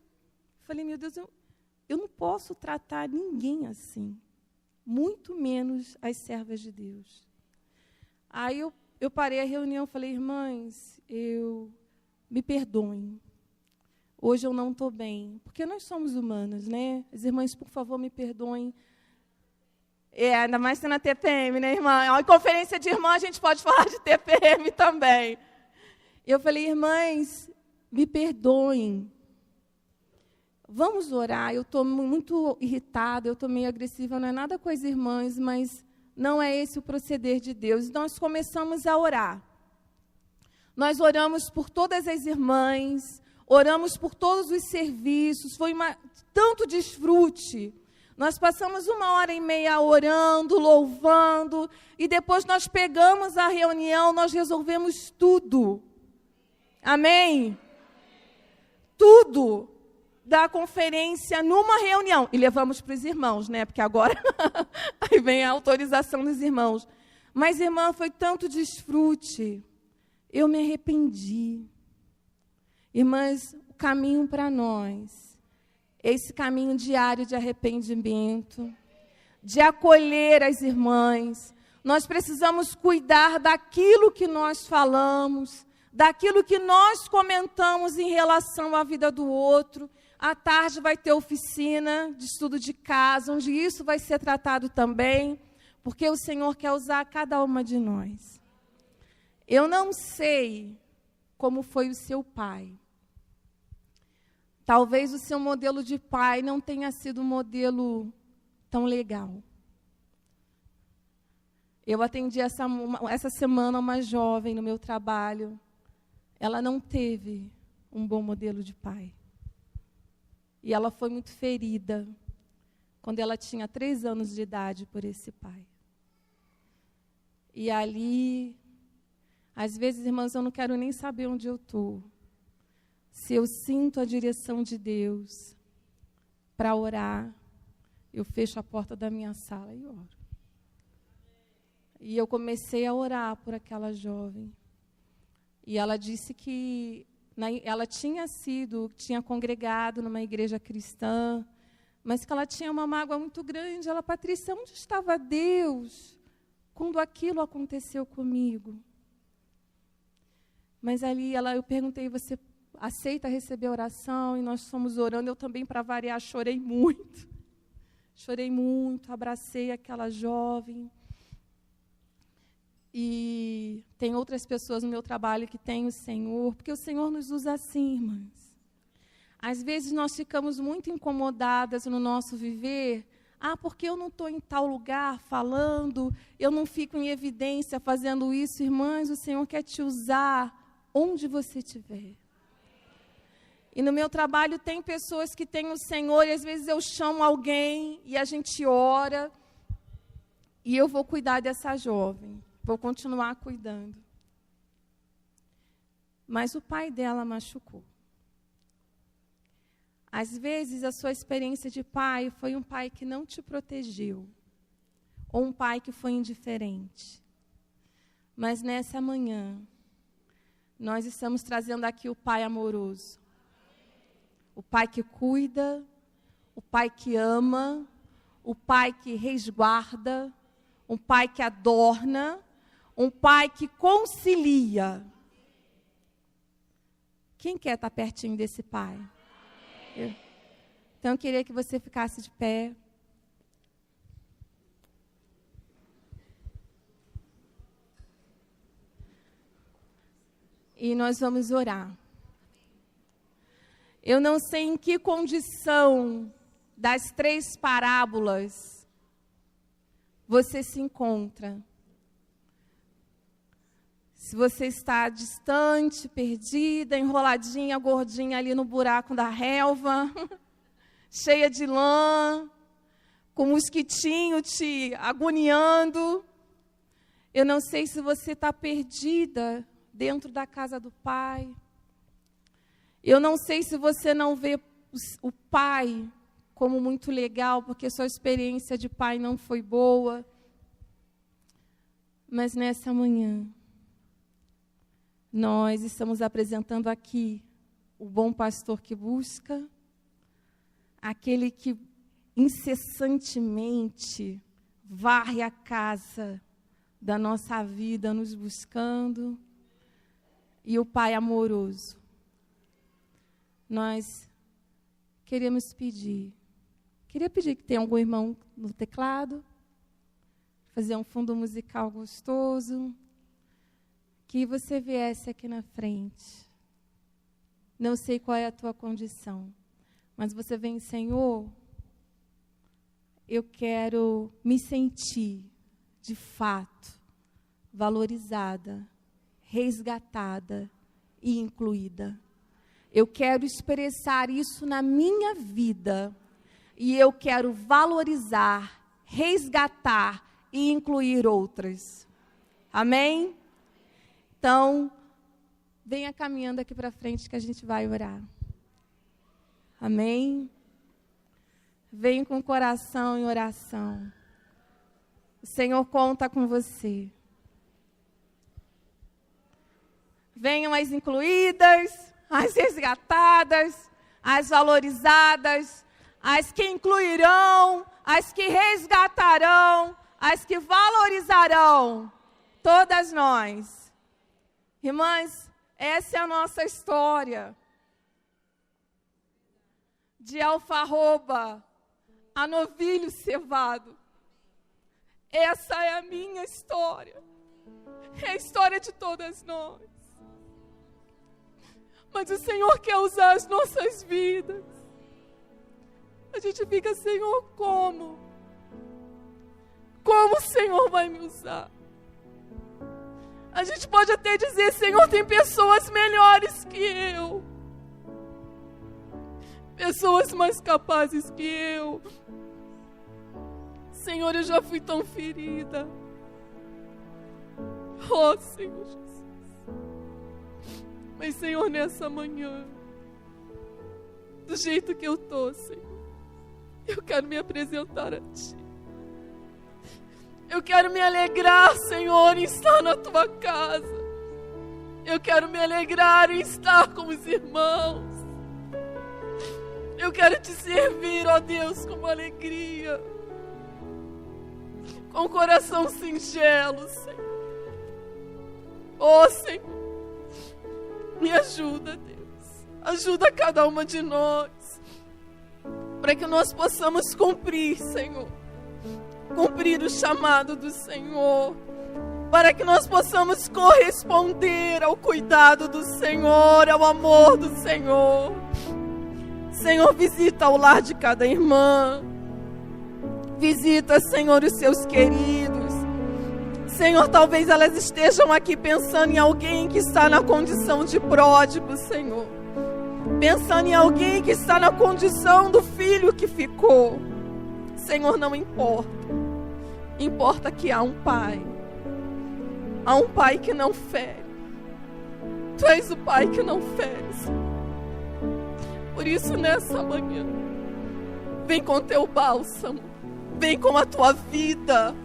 Falei, meu Deus, eu não posso tratar ninguém assim, muito menos as servas de Deus. Aí eu parei a reunião e falei, irmãs, me perdoem. Hoje eu não estou bem, porque nós somos humanas, né? As irmãs, por favor, me perdoem. Ainda mais sendo a TPM, né, irmã? Em conferência de irmã, a gente pode falar de TPM também. Eu falei, irmãs, me perdoem. Vamos orar, eu estou muito irritada, eu estou meio agressiva, não é nada com as irmãs, mas não é esse o proceder de Deus. Nós começamos a orar. Nós oramos por todas as irmãs, oramos por todos os serviços, foi tanto desfrute. Nós passamos 1h30 orando, louvando, e depois nós pegamos a reunião, nós resolvemos tudo. Amém? Tudo da conferência numa reunião. E levamos para os irmãos, né? Porque agora aí vem a autorização dos irmãos. Mas, irmã, foi tanto desfrute. Eu me arrependi. Irmãs, o caminho para nós, esse caminho diário de arrependimento, de acolher as irmãs. Nós precisamos cuidar daquilo que nós falamos, daquilo que nós comentamos em relação à vida do outro. À tarde vai ter oficina de estudo de casa, onde isso vai ser tratado também, porque o Senhor quer usar cada uma de nós. Eu não sei como foi o seu pai. Talvez o seu modelo de pai não tenha sido um modelo tão legal. Eu atendi essa semana uma jovem no meu trabalho. Ela não teve um bom modelo de pai. E ela foi muito ferida quando ela tinha 3 anos de idade por esse pai. E ali, às vezes, irmãos, eu não quero nem saber onde eu estou. Se eu sinto a direção de Deus para orar, eu fecho a porta da minha sala e oro. E eu comecei a orar por aquela jovem. E ela disse que ela tinha congregado numa igreja cristã, mas que ela tinha uma mágoa muito grande. Ela, Patrícia, onde estava Deus quando aquilo aconteceu comigo? Mas ali eu perguntei, você aceita receber oração? E nós fomos orando. Eu também, para variar, chorei muito. Chorei muito, abracei aquela jovem. E tem outras pessoas no meu trabalho que têm o Senhor, porque o Senhor nos usa assim, irmãs. Às vezes nós ficamos muito incomodadas no nosso viver. Porque eu não estou em tal lugar falando, eu não fico em evidência fazendo isso. Irmãs, o Senhor quer te usar onde você estiver. E no meu trabalho tem pessoas que têm o Senhor, e às vezes eu chamo alguém e a gente ora, e eu vou cuidar dessa jovem. Vou continuar cuidando. Mas o pai dela machucou. Às vezes, a sua experiência de pai foi um pai que não te protegeu, ou um pai que foi indiferente. Mas nessa manhã, nós estamos trazendo aqui o pai amoroso. O pai que cuida, o pai que ama, o pai que resguarda, um pai que adorna, um pai que concilia. Quem quer estar pertinho desse pai? Então, eu queria que você ficasse de pé. E nós vamos orar. Eu não sei em que condição das 3 parábolas você se encontra. Se você está distante, perdida, enroladinha, gordinha ali no buraco da relva, cheia de lã, com mosquitinho te agoniando. Eu não sei se você está perdida dentro da casa do Pai. Eu não sei se você não vê o Pai como muito legal, porque sua experiência de pai não foi boa. Mas nessa manhã, nós estamos apresentando aqui o bom pastor que busca, aquele que incessantemente varre a casa da nossa vida nos buscando, e o Pai amoroso. Nós queria pedir que tenha algum irmão no teclado, fazer um fundo musical gostoso, que você viesse aqui na frente. Não sei qual é a tua condição, mas você vem, Senhor, eu quero me sentir, de fato, valorizada, resgatada e incluída. Eu quero expressar isso na minha vida. E eu quero valorizar, resgatar e incluir outras. Amém? Então, venha caminhando aqui para frente que a gente vai orar. Amém? Venha com o coração em oração. O Senhor conta com você. Venham as incluídas, as resgatadas, as valorizadas, as que incluirão, as que resgatarão, as que valorizarão, todas nós. Irmãs, essa é a nossa história. De alfarroba a novilho cevado. Essa é a minha história. É a história de todas nós. Mas o Senhor quer usar as nossas vidas. A gente fica, Senhor, como? Como o Senhor vai me usar? A gente pode até dizer, Senhor, tem pessoas melhores que eu. Pessoas mais capazes que eu. Senhor, eu já fui tão ferida. Oh, Senhor Jesus. Mas, Senhor, nessa manhã, do jeito que eu estou, Senhor, eu quero me apresentar a Ti. Eu quero me alegrar, Senhor, em estar na Tua casa. Eu quero me alegrar em estar com os irmãos. Eu quero Te servir, ó Deus, com alegria. Com o coração singelo, Senhor. Oh, Senhor. Me ajuda, Deus. Ajuda cada uma de nós. Para que nós possamos cumprir, Senhor. Cumprir o chamado do Senhor. Para que nós possamos corresponder ao cuidado do Senhor, ao amor do Senhor. Senhor, visita o lar de cada irmã. Visita, Senhor, os seus queridos. Senhor, talvez elas estejam aqui pensando em alguém que está na condição de pródigo, Senhor. Pensando em alguém que está na condição do filho que ficou. Senhor, não importa. Importa que há um Pai. Há um Pai que não fere. Tu és o Pai que não fere, Senhor. Por isso, nessa manhã, vem com teu bálsamo. Vem com a tua vida.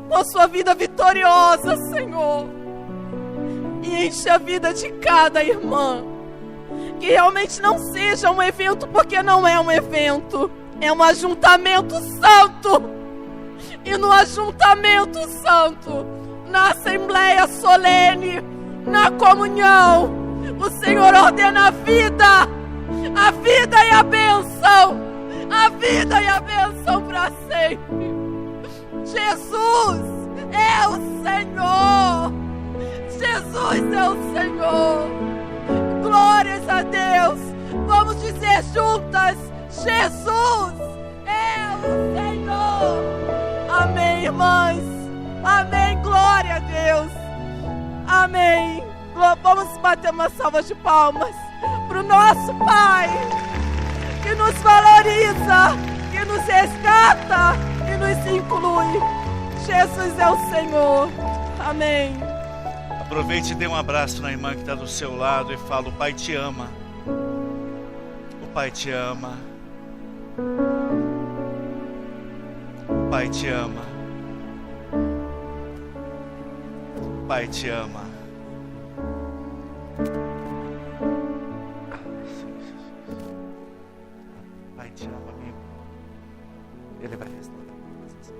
Com a sua vida vitoriosa, Senhor. E enche a vida de cada irmã. Que realmente não seja um evento, porque não é um evento. É um ajuntamento santo. E no ajuntamento santo, na assembleia solene, na comunhão, o Senhor ordena a vida e a bênção. A vida e a bênção para sempre. Jesus é o Senhor. Jesus é o Senhor. Glórias a Deus. Vamos dizer juntas: Jesus é o Senhor. Amém, irmãs. Amém. Glória a Deus. Amém. Vamos bater uma salva de palmas para o nosso Pai, que nos valoriza, que nos resgata e nos inclui. Jesus é o Senhor. Amém. Aproveite e dê um abraço na irmã que está do seu lado e fala: o Pai te ama. O Pai te ama. O Pai te ama. O Pai te ama. O Pai te ama, amigo. Ele vai restaurar todas as coisas.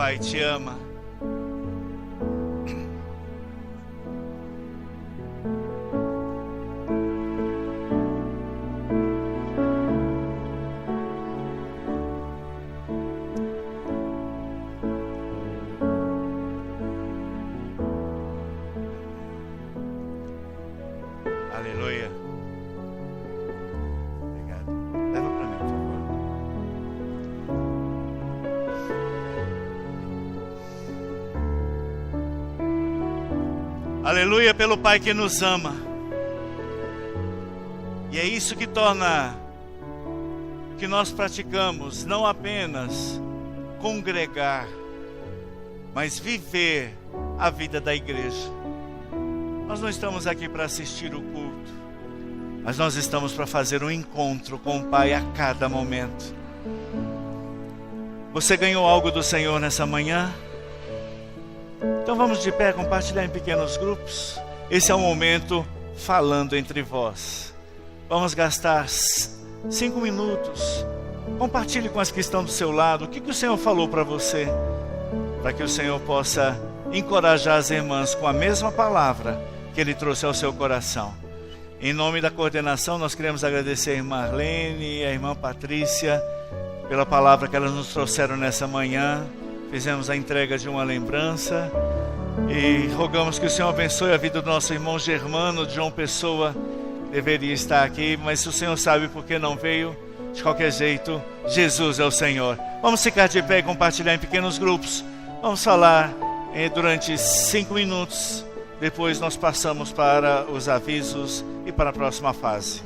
Pai te ama. Aleluia. Obrigado. Leva para mim, por favor. Aleluia pelo Pai que nos ama. E é isso que torna o que nós praticamos não apenas congregar, mas viver a vida da igreja. Nós não estamos aqui para assistir o culto, mas nós estamos para fazer um encontro com o Pai a cada momento. Você ganhou algo do Senhor nessa manhã? Então vamos de pé, compartilhar em pequenos grupos. Esse é o momento falando entre vós. Vamos gastar 5 minutos. Compartilhe com as que estão do seu lado. O que o Senhor falou para você? Para que o Senhor possa encorajar as irmãs com a mesma palavra que Ele trouxe ao seu coração. Em nome da coordenação, nós queremos agradecer a irmã Arlene e a irmã Patrícia pela palavra que elas nos trouxeram nessa manhã. Fizemos a entrega de uma lembrança e rogamos que o Senhor abençoe a vida do nosso irmão Germano de João Pessoa. Deveria estar aqui, mas o Senhor sabe por que não veio. De qualquer jeito, Jesus é o Senhor. Vamos ficar de pé e compartilhar em pequenos grupos. Vamos falar durante 5 minutos. Depois nós passamos para os avisos e para a próxima fase.